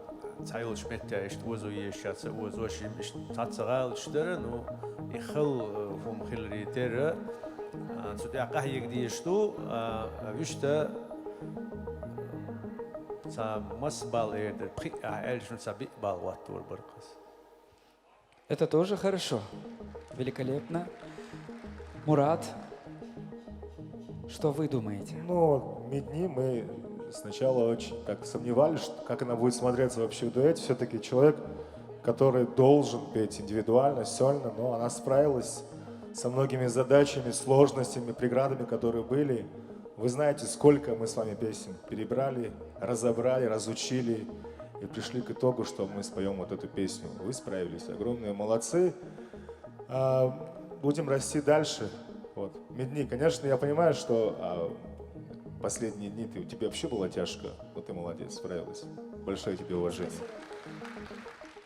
[SPEAKER 8] تعيل شمتة اشتوزو يشات وزوشيم اشتاتغال اشترى نو يخل هم خل ريتر تودع قهي يقدي يشتو وشتا تا مسبال ايدر بخي عالش نسابي بال واتور برقص.
[SPEAKER 1] Это тоже хорошо. Великолепно. Мурат, что вы думаете?
[SPEAKER 7] Ну, Медни мы сначала очень так сомневались, как она будет смотреться вообще в дуэте. Все-таки человек, который должен петь индивидуально, сольно, но она справилась со многими задачами, сложностями, преградами, которые были. Вы знаете, сколько мы с вами песен перебрали, разобрали, разучили и пришли к итогу, что мы споем вот эту песню. Вы справились, огромные молодцы. Будем расти дальше. Вот. Медни, конечно, я понимаю, что последние дни тебе вообще было тяжко, но ты молодец, справилась. Большое тебе уважение.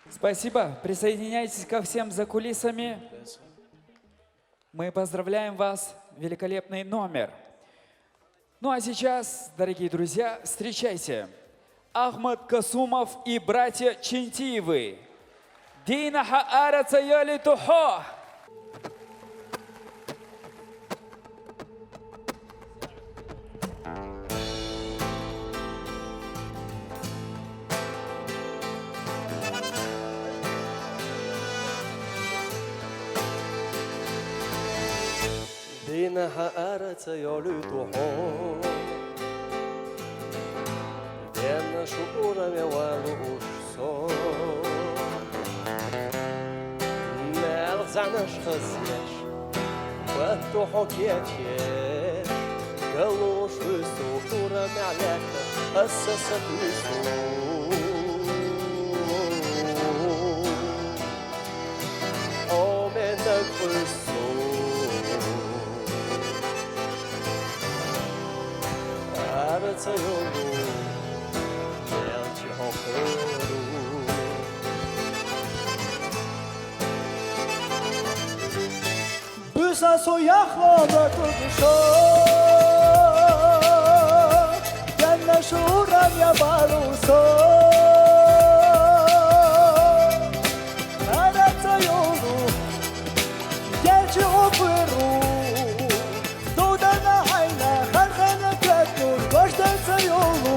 [SPEAKER 1] Спасибо. Присоединяйтесь ко всем за кулисами. Мы поздравляем вас. Великолепный номер. Ну а сейчас, дорогие друзья, встречайте. Ахмад Касумов и братья Чинтиевы. Дина Хаара Цаяли Тухо.
[SPEAKER 10] دينا حقارة يولدوحو دينا شعورا يوالوش صو ما رزعناش خزياش واتوحو كياتياش قالوش وسو شورا معلاك أساسك وسو أو منك وسو Arata yolu Gelci hoperu
[SPEAKER 11] Büsa soyakla da tutuşo Genne
[SPEAKER 10] шурanya baluso Arata yolu Gerçi o kuyruğu Doğdana ayna Harkana kötür Baştansa yolu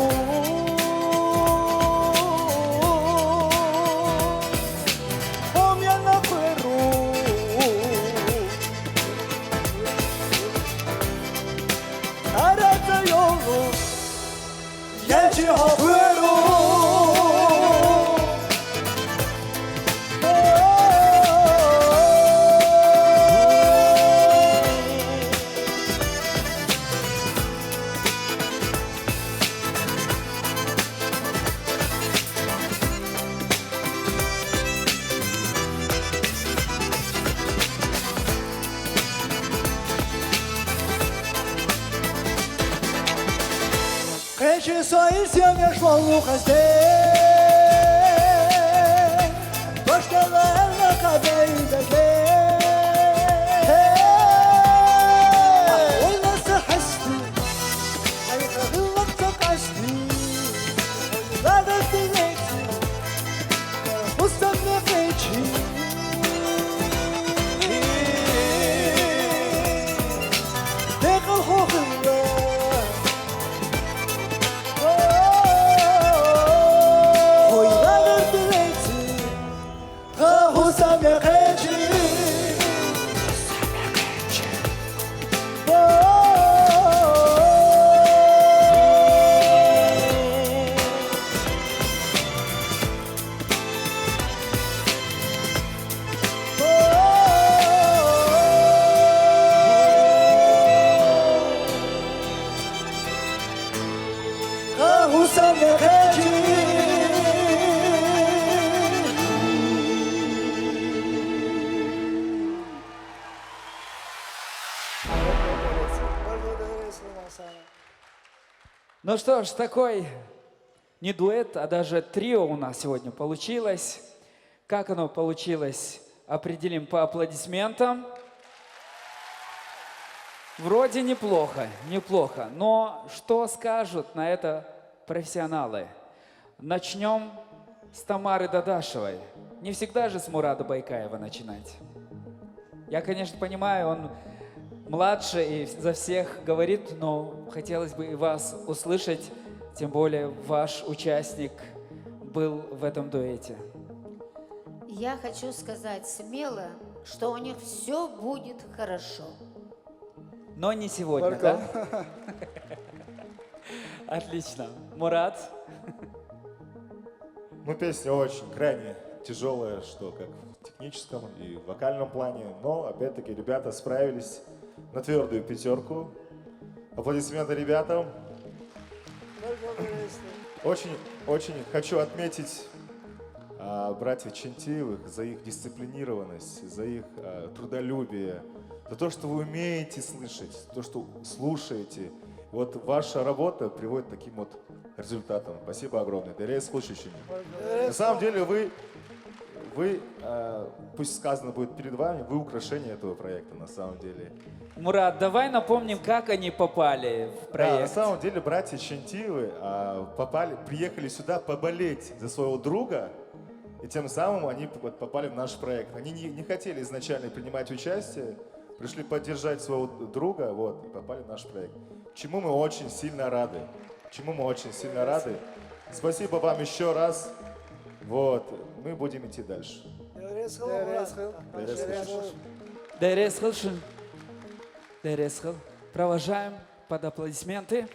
[SPEAKER 10] Omyana kuyruğu Arata yolu Gerçi o kuyruğu Кэчи сои сёмеш волу хасте Баштала элла кабейдаке Ойласа хасти Айха хыллакта кашти Ойлада тинети Устанна кэчи Декал хохылла
[SPEAKER 1] Ну что ж, такой не дуэт, а даже трио у нас сегодня получилось. Как оно получилось, определим по аплодисментам. Вроде неплохо, неплохо. Но что скажут на это профессионалы? Начнем с Тамары Дадашевой. Не всегда же с Мурада Байкаева начинать. Я, конечно, понимаю, он младше и за всех говорит, но хотелось бы и вас услышать, тем более ваш участник был в этом дуэте.
[SPEAKER 5] Я хочу сказать смело, что у них все будет хорошо.
[SPEAKER 1] Но не сегодня, да? Отлично. Мурат?
[SPEAKER 7] Ну, песня очень крайне тяжелая, что как в техническом и в вокальном плане. Но, опять-таки, ребята справились на твердую пятерку. Аплодисменты ребятам. Очень хочу отметить братьев Чентиевых за их дисциплинированность, за их трудолюбие, за то, что вы умеете слышать, то, что слушаете. Вот ваша работа приводит к таким вот результатам. Спасибо огромное. На самом деле вы, пусть сказано будет перед вами, вы украшение этого проекта на самом деле.
[SPEAKER 1] Мурат, давай напомним, как они попали в проект.
[SPEAKER 7] Да, на самом деле братья Чентиевы приехали сюда поболеть за своего друга, и тем самым они попали в наш проект. Они не хотели изначально принимать участие, пришли поддержать своего друга, вот, и попали в наш проект. Чему мы очень сильно рады. Спасибо вам еще раз. Вот, мы будем идти дальше.
[SPEAKER 1] Дересхел. Провожаем под аплодисменты.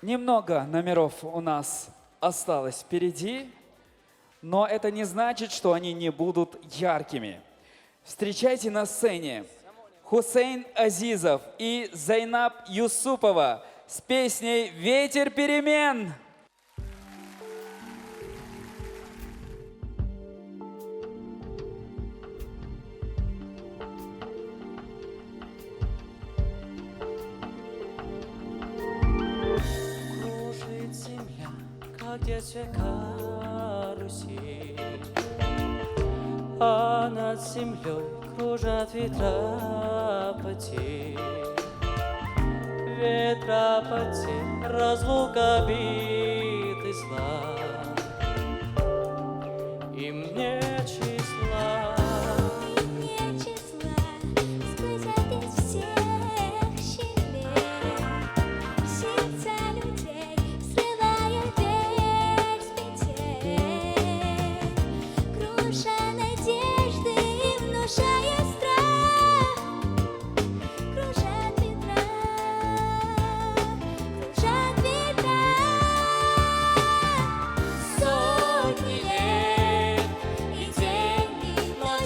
[SPEAKER 1] Немного номеров у нас осталось впереди, но это не значит, что они не будут яркими. Встречайте на сцене Хусейн Азизов и Зайнаб Юсупова с песней «Ветер перемен».
[SPEAKER 10] Кружит земля, как детская карусель, а над землей кружат ветра потерь. ветра потерь, разлука бит и зла, и мне числа.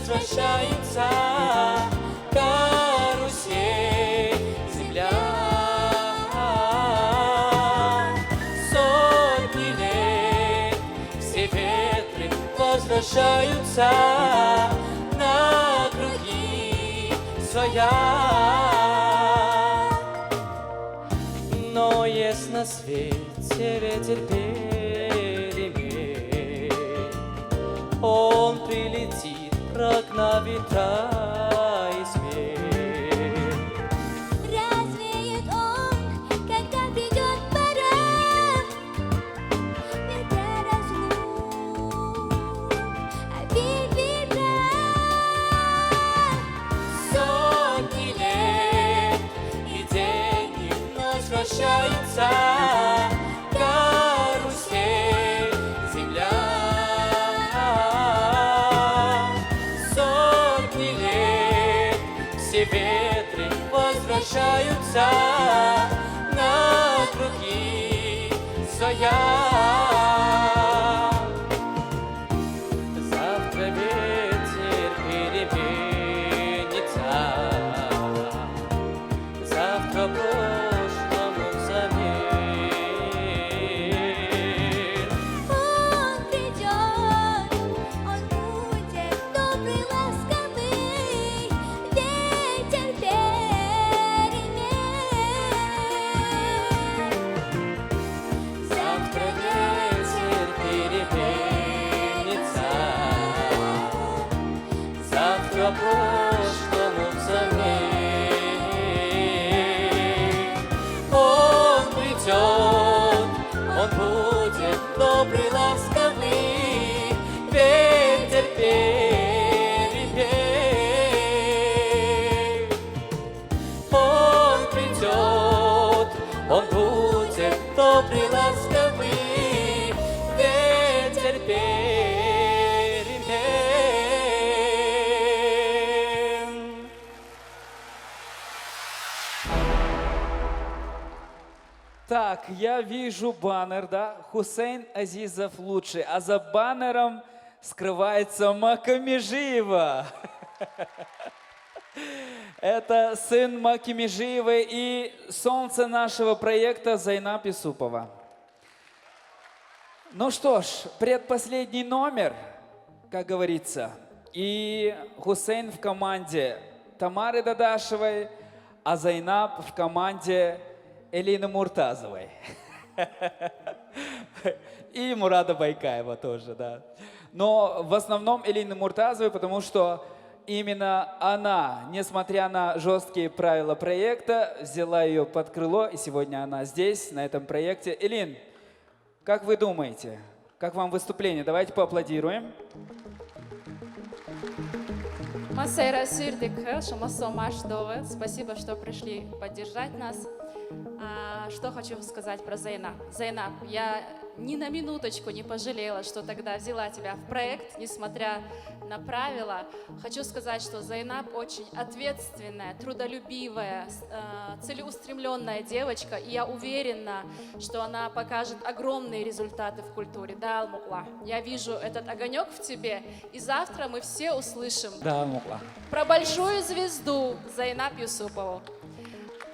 [SPEAKER 10] Возвращается карусель, земля. Сотни лет все ветры возвращаются на круги своя. Но есть на свете ветер перемен, он прилетит как на ветра и зверь.
[SPEAKER 4] Развеет он, когда придет пора, ветра разлук, обид ветра.
[SPEAKER 10] Сотни лет и день и ночь вращается карусель, земля. Все ветры возвращаются на круги своя. Завтра ветер переменится, завтра прошлому взамен.
[SPEAKER 4] Он придет, он будет добрый, ласковый, ветер перемен.
[SPEAKER 10] Завтра ветер переменится, завтра прошлому взамен. Он придет, он будет добрый, ласковый, ветер перемен. Он придет, он будет добрый, ласковый, ветер перемен.
[SPEAKER 1] Так, я вижу баннер, да? Хусейн Азизов лучший, а за баннером скрывается Мака Межиева. Это сын Маки Межиевой и солнце нашего проекта Зайнаб Юсупова. Ну что ж, предпоследний номер, как говорится. И Хусейн в команде Тамары Дадашевой, а Зайнаб в команде Элины Муртазовой. И Мурада Байкаева тоже, да. Но в основном Элины Муртазовой, потому что именно она, несмотря на жесткие правила проекта, взяла ее под крыло, и сегодня она здесь, на этом проекте. Элин, как вы думаете, как вам выступление? Давайте поаплодируем.
[SPEAKER 11] Масейра Сирдик, Шамасо Машдове. Спасибо, что пришли поддержать нас. Что хочу сказать про Зайнаб. Зайнаб, я ни на минуточку не пожалела, что тогда взяла тебя в проект, несмотря на правила. Хочу сказать, что Зайнаб очень ответственная, трудолюбивая, целеустремленная девочка, и я уверена, что она покажет огромные результаты в культуре. Да, Алмукла, я вижу этот огонек в тебе, и завтра мы все услышим
[SPEAKER 1] Да, Алмукла.
[SPEAKER 11] про большую звезду Зайнаб Юсупову.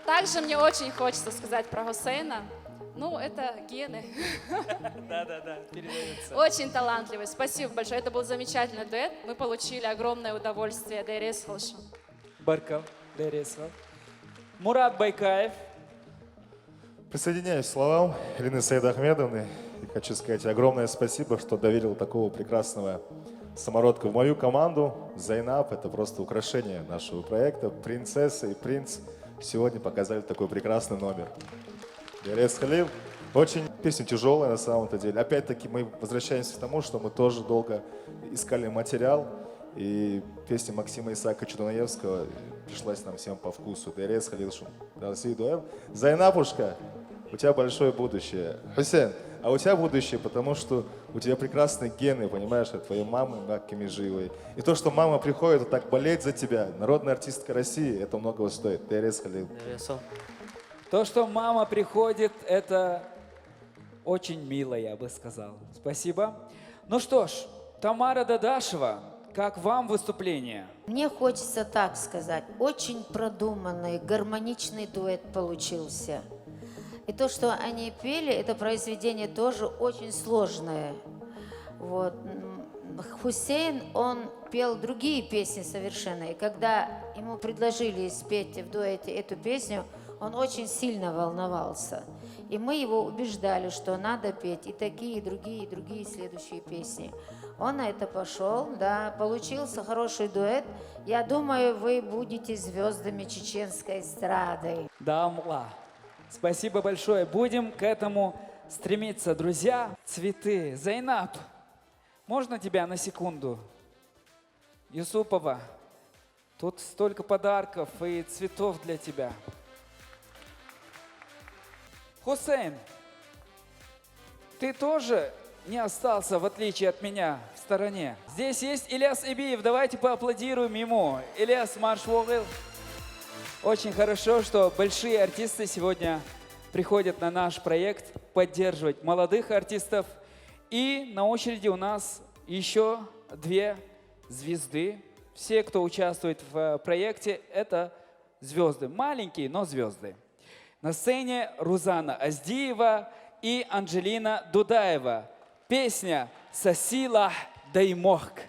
[SPEAKER 11] Также мне очень хочется сказать про Хусейна. Ну, это гены.
[SPEAKER 1] Да, передается.
[SPEAKER 11] Очень талантливый. Спасибо большое. Это был замечательный дуэт. Мы получили огромное удовольствие. Дайрес Халшу.
[SPEAKER 1] Баркал, Дайресов. Мурад Байкаев.
[SPEAKER 7] Присоединяюсь к словам Элины Саидахмедовны и хочу сказать огромное спасибо, что доверил такого прекрасного самородка в мою команду. Зайнаб — это просто украшение нашего проекта. Принцесса и принц сегодня показали такой прекрасный номер. Дерец Халил. Очень песня тяжелая на самом-то деле. Опять-таки мы возвращаемся к тому, что мы тоже долго искали материал. И песня Максима Исаака Чудонаевского пришлась нам всем по вкусу. Дерец Халил Шум. Зайнапушка, у тебя большое будущее. Хусейн, а у тебя будущее, потому что у тебя прекрасные гены, понимаешь, от твоей мамы Маккими живой. И то, что мама приходит вот так болеть за тебя, народная артистка России, это многого стоит. Дерец Халил.
[SPEAKER 1] То, что мама приходит, это очень мило, я бы сказал. Спасибо. Ну что ж, Тамара Дадашева, как вам выступление?
[SPEAKER 5] Мне хочется так сказать. Очень продуманный, гармоничный дуэт получился. И то, что они пели, это произведение тоже очень сложное. Вот. Хусейн, он пел другие песни совершенно. И когда ему предложили спеть в дуэте эту песню, он очень сильно волновался. И мы его убеждали, что надо петь и такие, и другие следующие песни. Он на это пошел, да, получился хороший дуэт. Я думаю, вы будете звездами чеченской эстрады.
[SPEAKER 1] Да, мла. Спасибо большое. Будем к этому стремиться, друзья. Цветы. Зайнаб, можно тебя на секунду? Юсупова, тут столько подарков и цветов для тебя. Хусейн, ты тоже не остался, в отличие от меня, в стороне. Здесь есть Ильяс Ибиев, давайте поаплодируем ему. Ильяс Маршвогил. Очень хорошо, что большие артисты сегодня приходят на наш проект поддерживать молодых артистов. И на очереди у нас еще 2 звезды. Все, кто участвует в проекте, это звезды. Маленькие, но звезды. На сцене Рузана Аздиева и Анджелина Дудаева. Песня «Сасила Даймохк».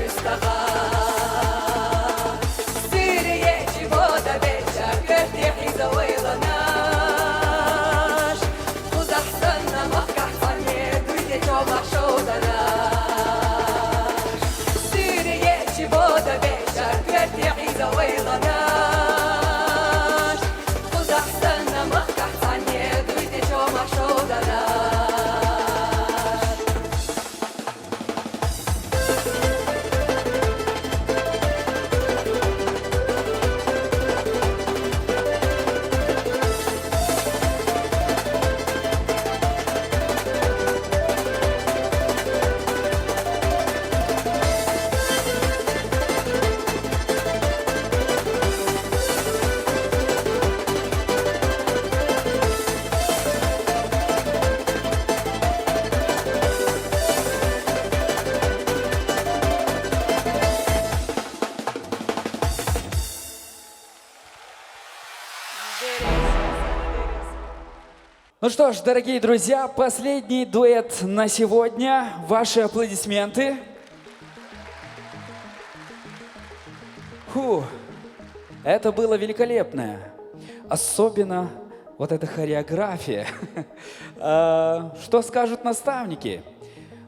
[SPEAKER 2] يستغل سيري جبودة بيشا قرتي زويلناش خذ أحسننا مكة أحسن يدويدي جو محشودناش سيري جبودة بيشا قرتي زويلناش خذ أحسننا مكة أحسن يدويدي جو محشودناش
[SPEAKER 1] Ну что ж, дорогие друзья, последний дуэт на сегодня. Ваши аплодисменты. Фу, это было великолепно. Особенно вот эта хореография. Что скажут наставники?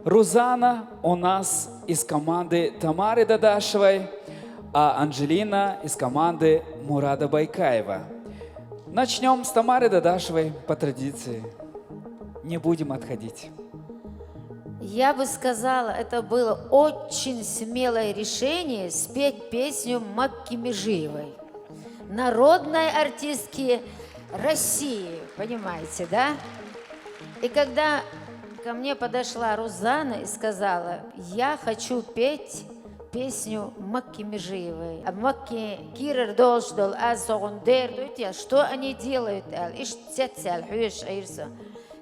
[SPEAKER 1] Рузана у нас из команды Тамары Дадашевой, а Анжелина из команды Мурада Байкаева. Начнем с Тамары Дадашевой по традиции. Не будем отходить.
[SPEAKER 5] Я бы сказала, это было очень смелое решение спеть песню Макки Межиевой, народной артистки России, понимаете, да? И когда ко мне подошла Рузана и сказала, я хочу петь песню Макки Межиевой. А Макки Кирер Долждол Азогундер, что они делают?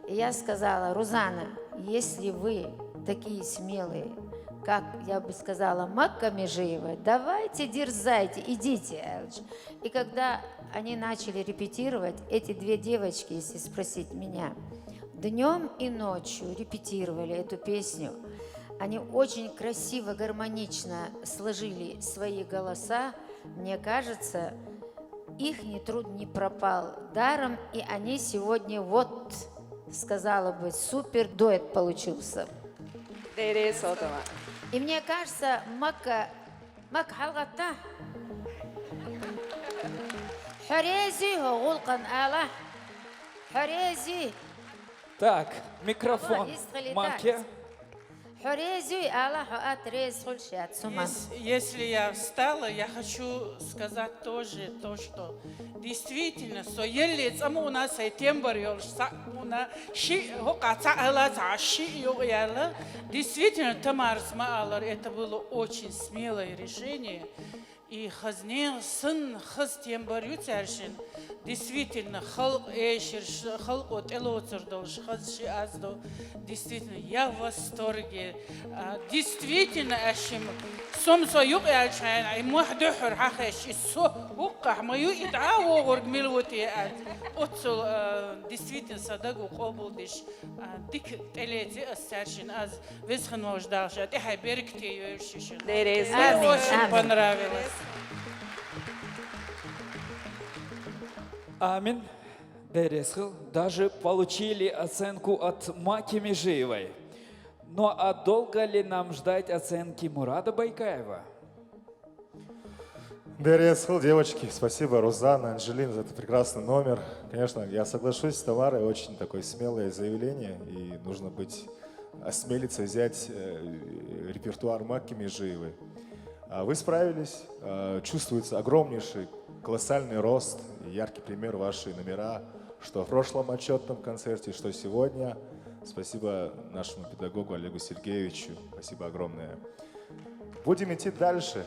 [SPEAKER 5] И я сказала, Рузана, если вы такие смелые, как я бы сказала, Макка Межиева, давайте дерзайте, идите. И когда они начали репетировать, эти две девочки, если спросить меня, днем и ночью репетировали эту песню. Они очень красиво, гармонично сложили свои голоса. Мне кажется, их труд не пропал даром, и они сегодня, вот, сказала бы, супер дуэт получился. И мне кажется, Макка халгата Харези гулкан ала Харези.
[SPEAKER 1] Так, микрофон Маке.
[SPEAKER 12] Если я встала, я хочу сказать тоже то, что действительно, что елец, а у нас и тембр, действительно, Тамар Смаалар, это было очень смелое решение. И хазнел сын хаз тембарю тяршин. Действительно, халк эшер, халк от элоцер долж, хаз ши аздо. Действительно, я в восторге. Действительно, ашим. Сом союк ялчайн, ай мухдухр хахеш, и со уках, мою идау горг милвоти. Отцол, действительно, садагу кобулдиш. Дик телети астаршин, аз весхан мождалшат. И хай берегте юршишин. Очень понравилось.
[SPEAKER 1] Амин. Дересхл даже получили оценку от Маки Межиевой. Ну а долго ли нам ждать оценки Мурада Байкаева?
[SPEAKER 7] Дересхл, девочки, спасибо, Рузана, Анжелина, за этот прекрасный номер. Конечно, я соглашусь с Тамарой, очень такое смелое заявление, и нужно осмелиться взять репертуар Макки Межиевой. Вы справились, чувствуется огромнейший, колоссальный рост, и яркий пример ваши номера, что в прошлом отчетном концерте, что сегодня. Спасибо нашему педагогу Олегу Сергеевичу, спасибо огромное. Будем идти дальше.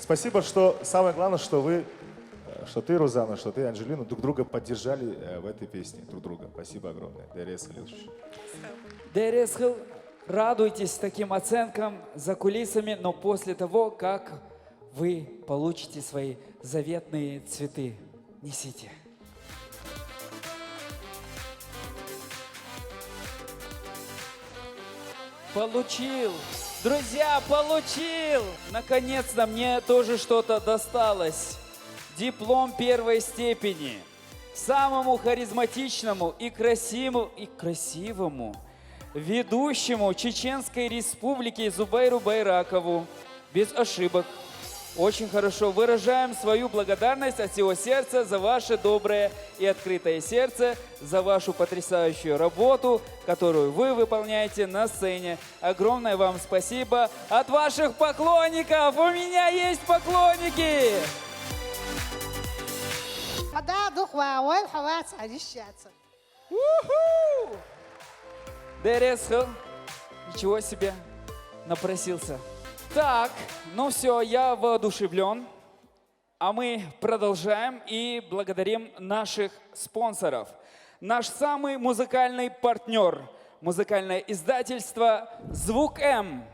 [SPEAKER 7] Спасибо, что самое главное, что ты, Рузана, что ты, Анжелина, друг друга поддержали в этой песне, друг друга. Спасибо огромное.
[SPEAKER 1] Дересхл, радуйтесь таким оценкам за кулисами, но после того, как вы получите свои заветные цветы. Несите. Получил! Друзья, получил! Наконец-то мне тоже что-то досталось. Диплом первой степени. Самому харизматичному и красивому ведущему Чеченской Республики Зубайру Байракову. Без ошибок. Очень хорошо. Выражаем свою благодарность от всего сердца за ваше доброе и открытое сердце, за вашу потрясающую работу, которую вы выполняете на сцене. Огромное вам спасибо от ваших поклонников. У меня есть поклонники. Дересхл. Ничего себе. Напросился. Так, ну все, я воодушевлен. А мы продолжаем и благодарим наших спонсоров. Наш самый музыкальный партнер. Музыкальное издательство «Звук М».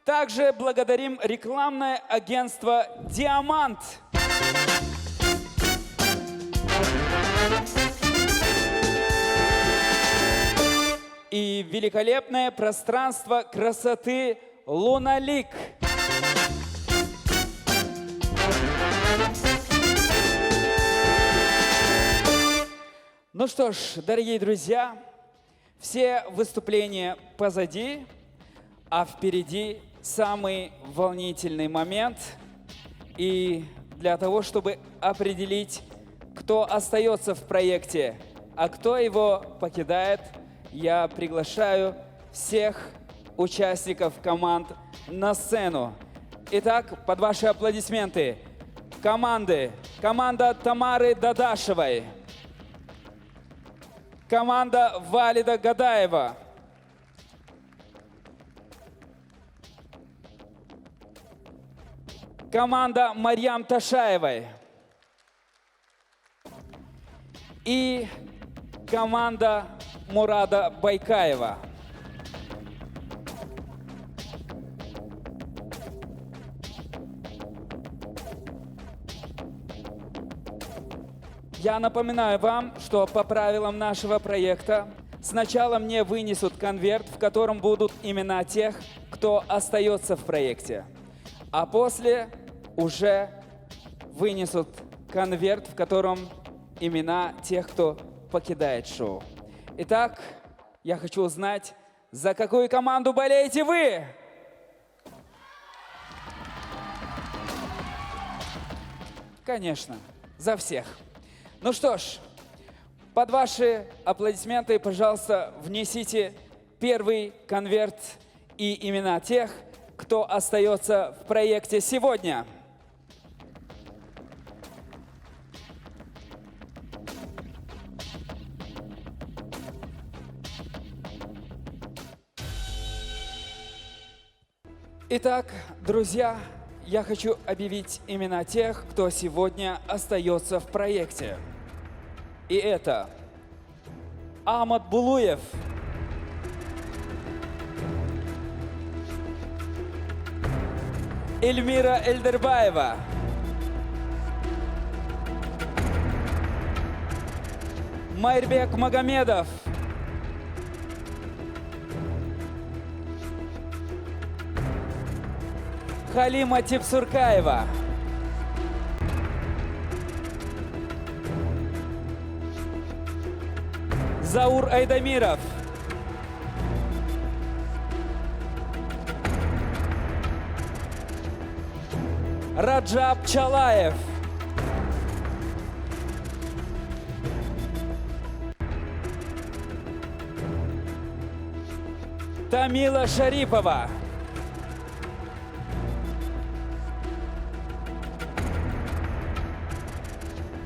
[SPEAKER 1] Также благодарим рекламное агентство «Диамант». И великолепное пространство красоты «Луналик». Ну что ж, дорогие друзья, все выступления позади, а впереди самый волнительный момент. И для того, чтобы определить, кто остается в проекте, а кто его покидает, я приглашаю всех участников команд на сцену. Итак, под ваши аплодисменты. Команда Тамары Дадашевой. Команда Валида Гадаева. Команда Марьям Ташаевой. И команда Мурада Байкаева. Я напоминаю вам, что по правилам нашего проекта сначала мне вынесут конверт, в котором будут имена тех, кто остается в проекте, а после уже вынесут конверт, в котором имена тех, кто покидает шоу. Итак, я хочу узнать, за какую команду болеете вы? Конечно, за всех. Ну что ж, под ваши аплодисменты, пожалуйста, внесите первый конверт и имена тех, кто остается в проекте сегодня. Итак, друзья, я хочу объявить имена тех, кто сегодня остается в проекте. И это Ахмад Булуев, Эльмира Эльдербаева, Майрбек Магомедов, Халима Типсуркаева, Заур Айдамиров, Раджаб Чалаев, Тамила Шарипова,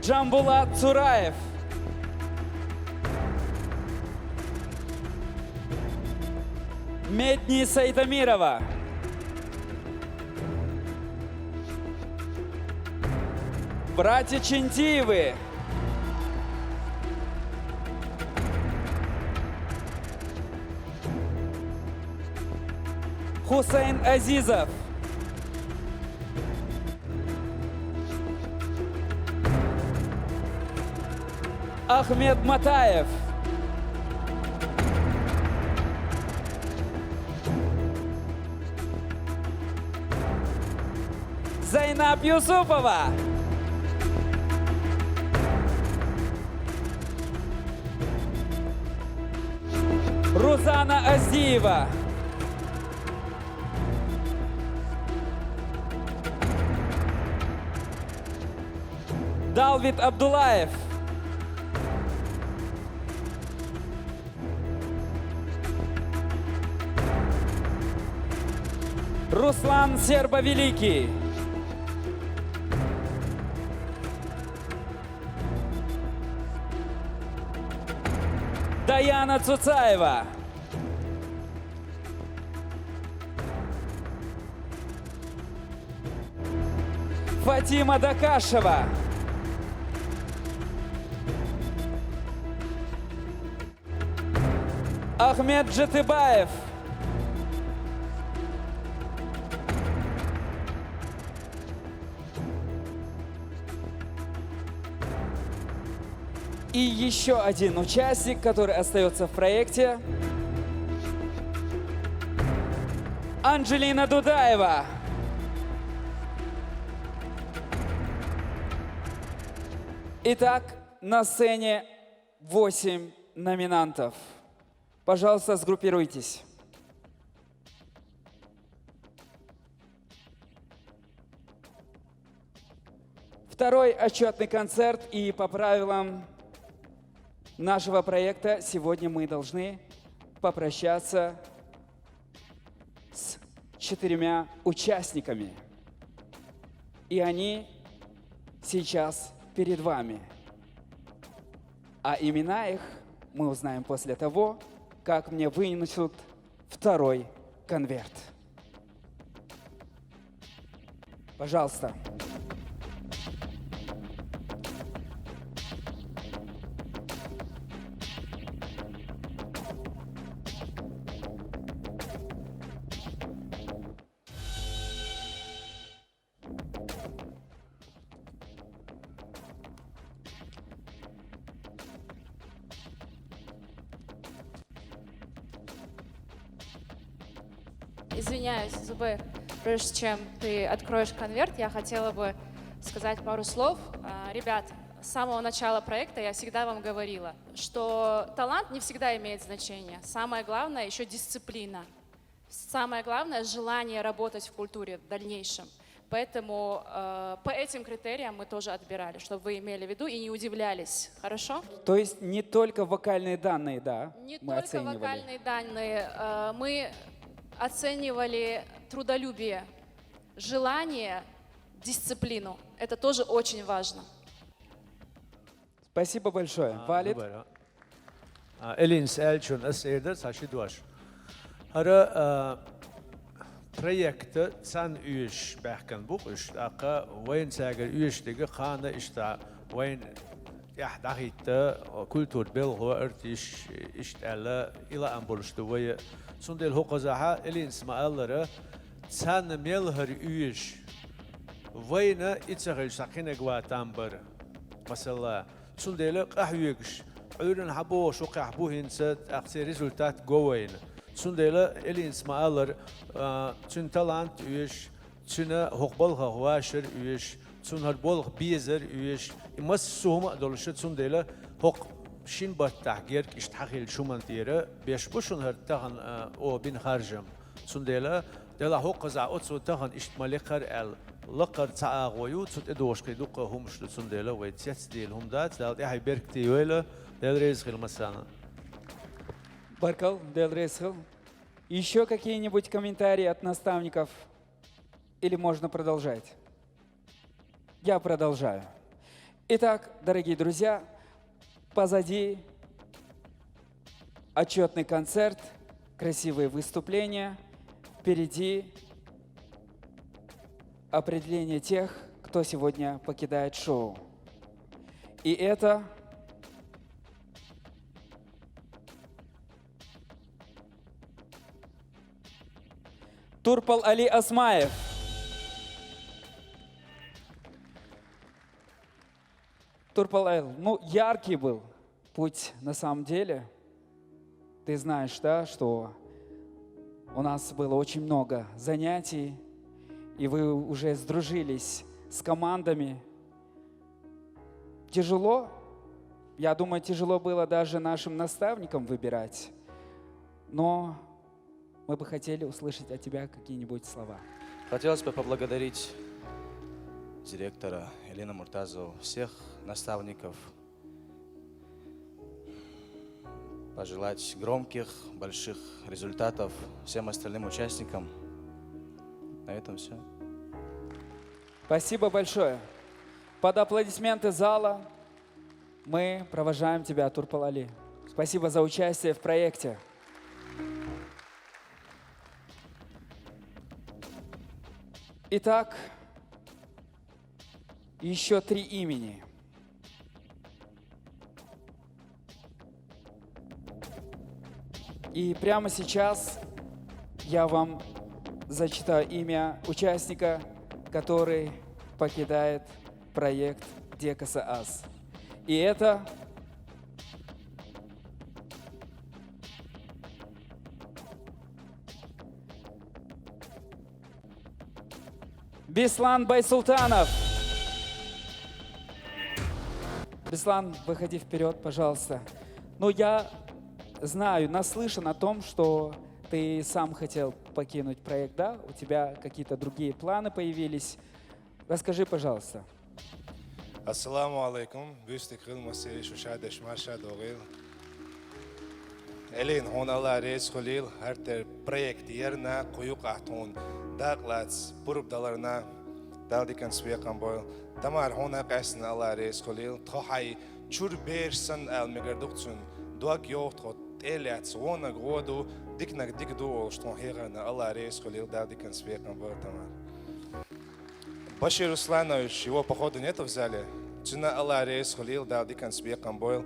[SPEAKER 1] Джамбулат Цураев, Медни Сайтамирова, братья Чинтиевы, Хусейн Азизов, Ахмед Матаев. Зайнаб Юсупова. Рузана Аздиева. Далвит Абдулаев. Руслан Сербовеликий. Даяна Цуцаева. Фатима Дакашева. Ахмед Джатыбаев. И еще один участник, который остается в проекте. Анджелина Дудаева. Итак, на сцене 8 номинантов. Пожалуйста, сгруппируйтесь. Второй отчетный концерт, и по правилам нашего проекта сегодня мы должны попрощаться с 4 участниками. И они сейчас перед вами. А имена их мы узнаем после того, как мне вынесут второй конверт. Пожалуйста.
[SPEAKER 11] Извиняюсь, Зубы, прежде чем ты откроешь конверт, я хотела бы сказать пару слов. Ребят, с самого начала проекта я всегда вам говорила, что талант не всегда имеет значение. Самое главное еще дисциплина. Самое главное — желание работать в культуре в дальнейшем. Поэтому по этим критериям мы тоже отбирали, чтобы вы имели в виду и не удивлялись. Хорошо?
[SPEAKER 1] То есть не только вокальные данные, да,
[SPEAKER 11] Не
[SPEAKER 1] мы
[SPEAKER 11] только
[SPEAKER 1] оценивали?
[SPEAKER 11] вокальные данные. Мы оценивали трудолюбие, желание, дисциплину. Это тоже очень важно.
[SPEAKER 1] Спасибо большое. Валид?
[SPEAKER 8] Elins Elçun Asir'de saçı duvar. Hara proyekte sen üyeş behken bu işte aka وين ساجر üyeş dege khana işte وين يحدث kültür bel هو ارتش iştelle ila ambuluştu ve sundel hokazaha Elins maalları sen melher üyeş وين اتسغل ساقين قواتان بر مثلا سندل قهويكش عيرن حبو شو قحبو هنسد اقصي ريزولتات جوين سندل الين اسماءلر تن تالانت üyeş تن هقبلها هواشر üyeş تن هربول بيزر üyeş مس سوما دولشت سندل هق شين بتحقير اشتحقيل شومان تيرا بيش بوشن هرتهن او بين خارجم سندل دلا هقزع اوتسو تهن اشتماليقر ال لقر تعاقويو تود ادوش قيدوق هم شلون ديلا ويتسيت ديل هم دات دال اي بيركتي ولا دال رزق المسانا
[SPEAKER 1] Баркал, Дел Рейсхел. Еще какие-нибудь комментарии от наставников? Или можно продолжать? Я продолжаю. Итак, дорогие друзья, позади отчетный концерт, красивые выступления, впереди определение тех, кто сегодня покидает шоу. И это Турпал Али Асмаев. Турпал Али, ну яркий был, путь на самом деле. Ты знаешь, да, что у нас было очень много занятий, и вы уже сдружились с командами. Тяжело? Я думаю, тяжело было даже нашим наставникам выбирать. Но мы бы хотели услышать от тебя какие-нибудь слова.
[SPEAKER 9] Хотелось бы поблагодарить директора Елену Муртазову, всех наставников, пожелать громких, больших результатов всем остальным участникам. На этом все.
[SPEAKER 1] Спасибо большое. Под аплодисменты зала мы провожаем тебя, Турпал-Али. Спасибо за участие в проекте. Итак, еще 3 имени. И прямо сейчас я вам зачитаю имя участника, который покидает проект Декаса Аз. И это Беслан Байсултанов. Беслан, выходи вперед, пожалуйста. Ну, я знаю, наслышан о том, что ты сам хотел покинуть проект, да? У тебя какие-то другие планы появились. Расскажи, пожалуйста.
[SPEAKER 7] Ассаламу алейкум. Бюстик хил масей шушадеш марша догил. Элин хон алла рейс хулил хартер проект ерна куюк ахтун даклац бурбдаларна далдикан свекан бойл. Тамар хона касн алла рейс хулил тохай чур берсан ал мегардукцун дуак йохт хот элят вона году дикнак дикду что херна алла рейс хулил далдикан свекан бойл тамар. Башир Русланович, его походу нету в зале. Цена Алла рейс хулил далдикан свекан бойл.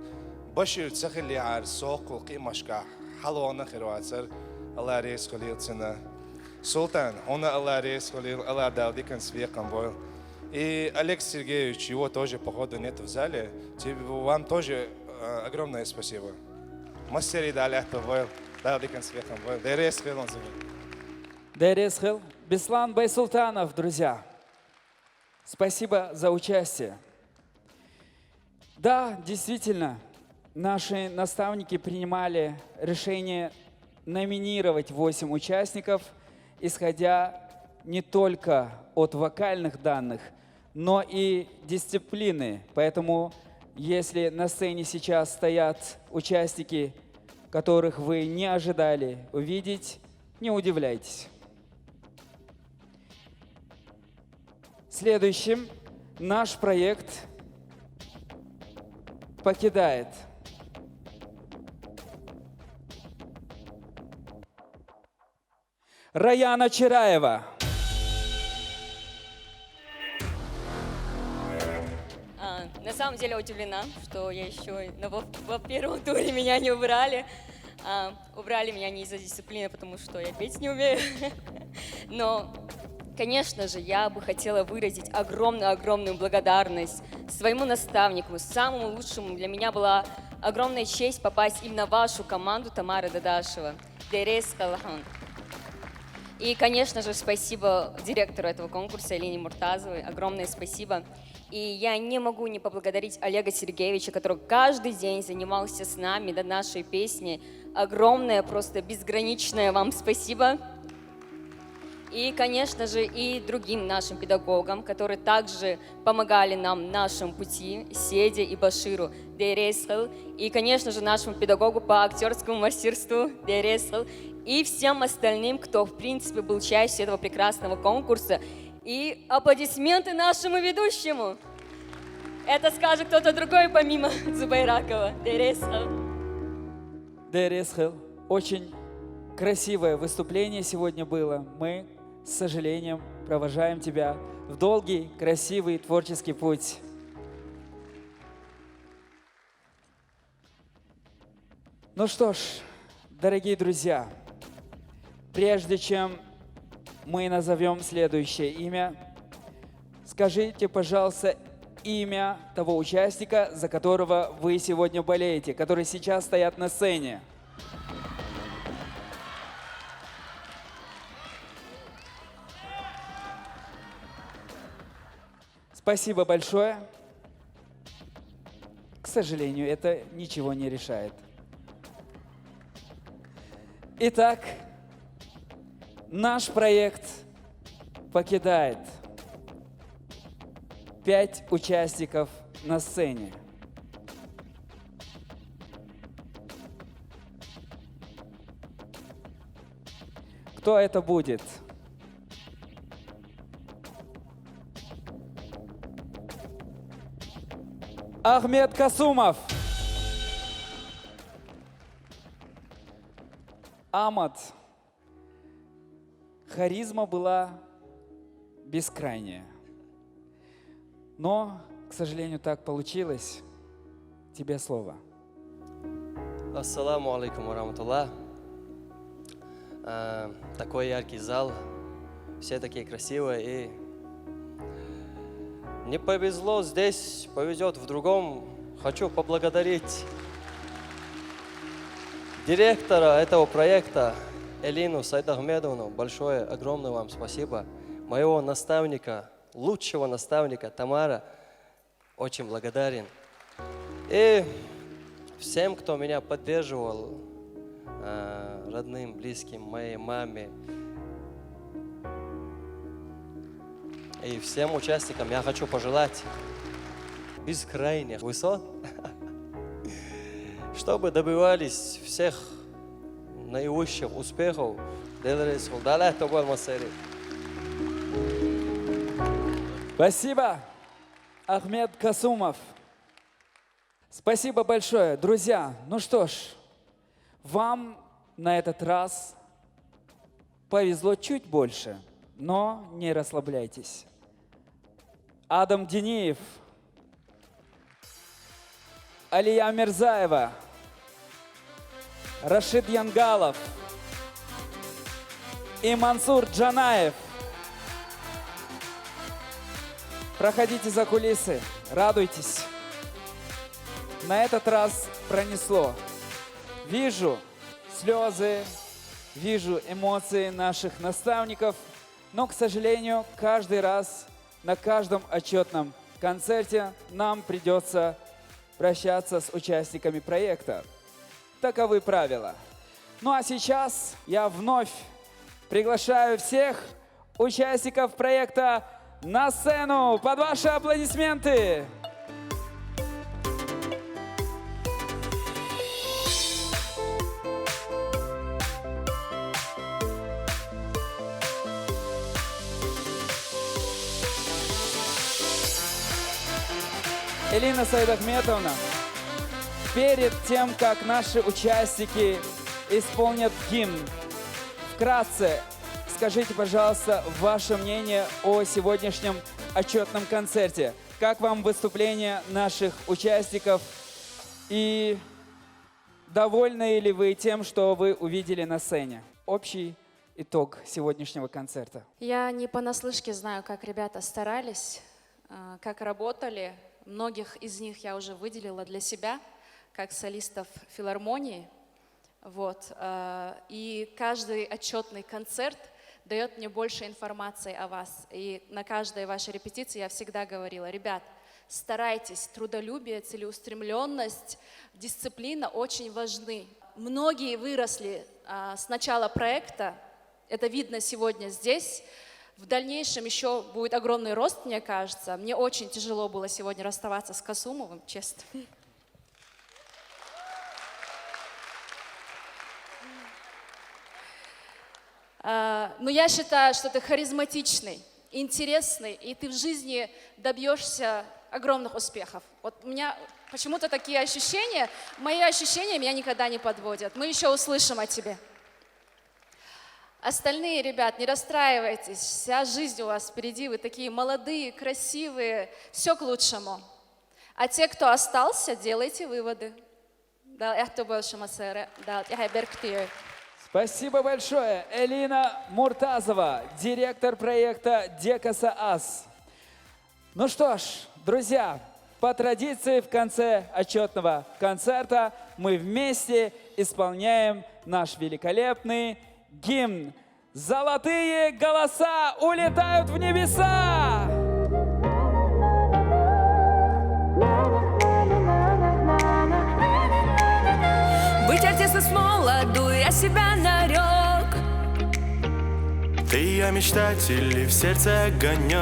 [SPEAKER 7] Башир цахили ар сокол кимашка халона хируацер Алла рейс хулил цена. Султан, он Алла рейс хулил Алла далдикан свекан бойл. И Олег Сергеевич, его тоже походу нету в зале. Вам тоже огромное спасибо. Мастери дали это бойл далдикан свекан бойл. Дерес хил он зовет.
[SPEAKER 1] Дерес хил. Беслан Байсултанов, друзья. Спасибо за участие. Да, действительно, наши наставники принимали решение номинировать 8 участников, исходя не только от вокальных данных, но и дисциплины. Поэтому, если на сцене сейчас стоят участники, которых вы не ожидали увидеть, не удивляйтесь. Следующим наш проект покидает Раяна Чираева.
[SPEAKER 13] На самом деле удивлена, что я еще во первом туре меня не убрали. Убрали меня не из-за дисциплины, потому что я петь не умею. Но, конечно же, я бы хотела выразить огромную благодарность своему наставнику, самому лучшему. Для меня была огромная честь попасть именно в вашу команду, Тамара Дадашева. Дерес Калахан. И, конечно же, спасибо директору этого конкурса Елене Муртазовой. Огромное спасибо. И я не могу не поблагодарить Олега Сергеевича, который каждый день занимался с нами до нашей песни. Огромное, просто безграничное вам спасибо. И, конечно же, и другим нашим педагогам, которые также помогали нам в нашем пути, Седе и Баширу, Дересхал. И, конечно же, нашему педагогу по актерскому мастерству, Дересхал. И всем остальным, кто, в принципе, был частью этого прекрасного конкурса. И аплодисменты нашему ведущему. Это скажет кто-то другой, помимо Зубайракова. Дересхал.
[SPEAKER 1] Дересхал. Очень красивое выступление сегодня было. Мы, с сожалением, провожаем тебя в долгий, красивый, творческий путь. Ну что ж, дорогие друзья, прежде чем мы назовем следующее имя, скажите, пожалуйста, имя того участника, за которого вы сегодня болеете, который сейчас стоят на сцене. Спасибо большое. К сожалению, это ничего не решает. Итак, наш проект покидает 5 участников на сцене. Кто это будет? Ахмед Касумов. Амат. Харизма была бескрайняя. Но, к сожалению, так получилось. Тебе слово.
[SPEAKER 10] Ассаламу алейкум вараматуллах. Такой яркий зал, все такие красивые, и не повезло здесь, повезет в другом. Хочу поблагодарить директора этого проекта Элину Сайдахмедовну. Большое, огромное вам спасибо. Моего наставника, лучшего наставника Тамара, очень благодарен. И всем, кто меня поддерживал, родным, близким, моей маме и всем участникам я хочу пожелать бескрайних высот, чтобы добивались всех наивысших успехов.
[SPEAKER 1] Спасибо, Ахмед Касумов. Спасибо большое, друзья. Ну что ж, вам на этот раз повезло чуть больше, но не расслабляйтесь. Адам Дениев, Алия Мирзаева, Рашид Янгалов и Мансур Джанаев. Проходите за кулисы, радуйтесь. На этот раз пронесло. Вижу слезы, вижу эмоции наших наставников, но, к сожалению, каждый раз на каждом отчетном концерте нам придется прощаться с участниками проекта. Таковы правила. Ну а сейчас я вновь приглашаю всех участников проекта на сцену под ваши аплодисменты. Элина Сайдахметовна, перед тем, как наши участники исполнят гимн, вкратце скажите, пожалуйста, ваше мнение о сегодняшнем отчетном концерте. Как вам выступление наших участников? И довольны ли вы тем, что вы увидели на сцене? Общий итог сегодняшнего концерта.
[SPEAKER 11] Я не понаслышке знаю, как ребята старались, как работали. Многих из них я уже выделила для себя, как солистов филармонии. Вот. И каждый отчетный концерт дает мне больше информации о вас. И на каждой вашей репетиции я всегда говорила: ребят, старайтесь, трудолюбие, целеустремленность, дисциплина очень важны. Многие выросли с начала проекта, это видно сегодня здесь. В дальнейшем еще будет огромный рост, мне кажется. Мне очень тяжело было сегодня расставаться с Касумовым, честно. Но я считаю, что ты харизматичный, интересный, и ты в жизни добьешься огромных успехов. Вот у меня почему-то такие ощущения, мои ощущения меня никогда не подводят. Мы еще услышим о тебе. Остальные, ребят, не расстраивайтесь, вся жизнь у вас впереди, вы такие молодые, красивые, все к лучшему. А те, кто остался, делайте выводы.
[SPEAKER 1] Спасибо большое, Элина Муртазова, директор проекта Декаса Ас. Ну что ж, друзья, по традиции в конце отчетного концерта мы вместе исполняем наш великолепный гимн. Золотые голоса улетают в небеса!
[SPEAKER 2] Быть артистом с молоду я себя нарек.
[SPEAKER 14] Ты и я мечтатель, и в сердце огонек.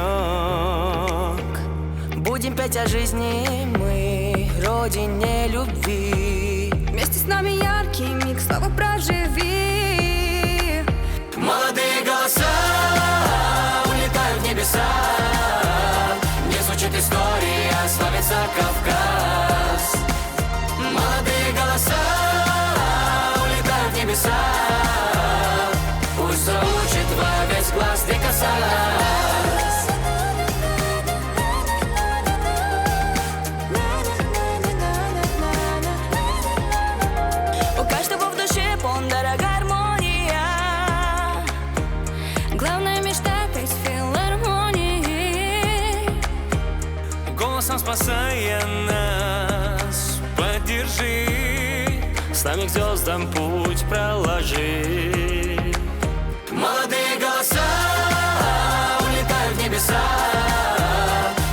[SPEAKER 2] Будем петь о жизни мы, родине любви. Вместе с нами яркий миг, славу проживи.
[SPEAKER 14] Молодые голоса улетают в небеса. Не звучит история, славится Кавказ. Молодые голоса улетают в небеса. Пусть заучит во весь глаз Дикасас.
[SPEAKER 2] У каждого в душе полная гармония. Главная мечта петь в филармонии.
[SPEAKER 14] Голосом спасая нас, поддержи. С нами к звездам путь проложи. Молодые голоса улетают в небеса.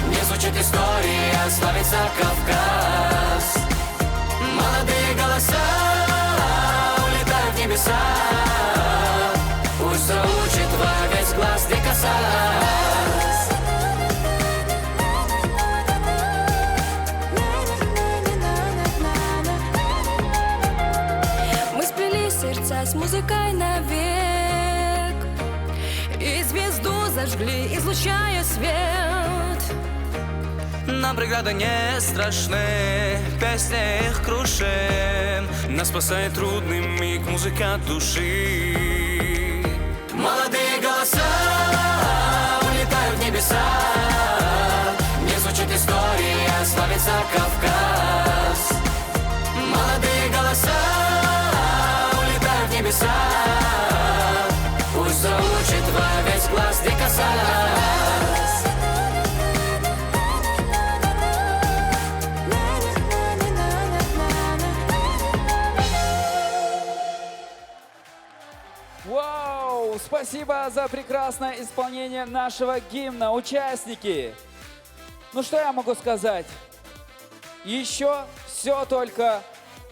[SPEAKER 14] Не звучит история, славится Кавказ. Молодые голоса улетают в небеса. Пусть заучит во весь глаз Дикасас.
[SPEAKER 2] Мы сплели сердца с музыкой навек. И звезду зажгли, излучая свет.
[SPEAKER 14] Нам преграды не страшны, песня их крушим. Нас спасает трудный миг, музыка души. Молодые голоса улетают в небеса. Не звучит история, славится Кавказ. Молодые голоса улетают в небеса. Пусть заучит во весь глаз Дикасас.
[SPEAKER 1] Вау! Спасибо за прекрасное исполнение нашего гимна, участники! Ну что я могу сказать? Еще все только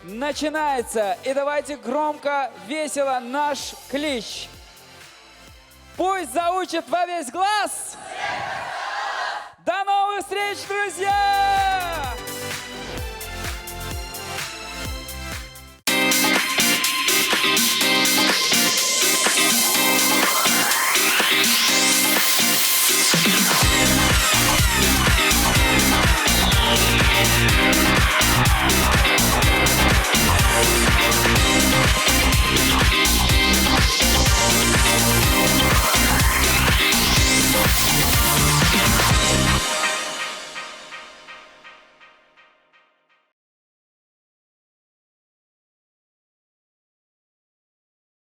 [SPEAKER 1] начинается. И давайте громко, весело наш клич. Пусть заучит во весь глаз! До новых встреч, друзья!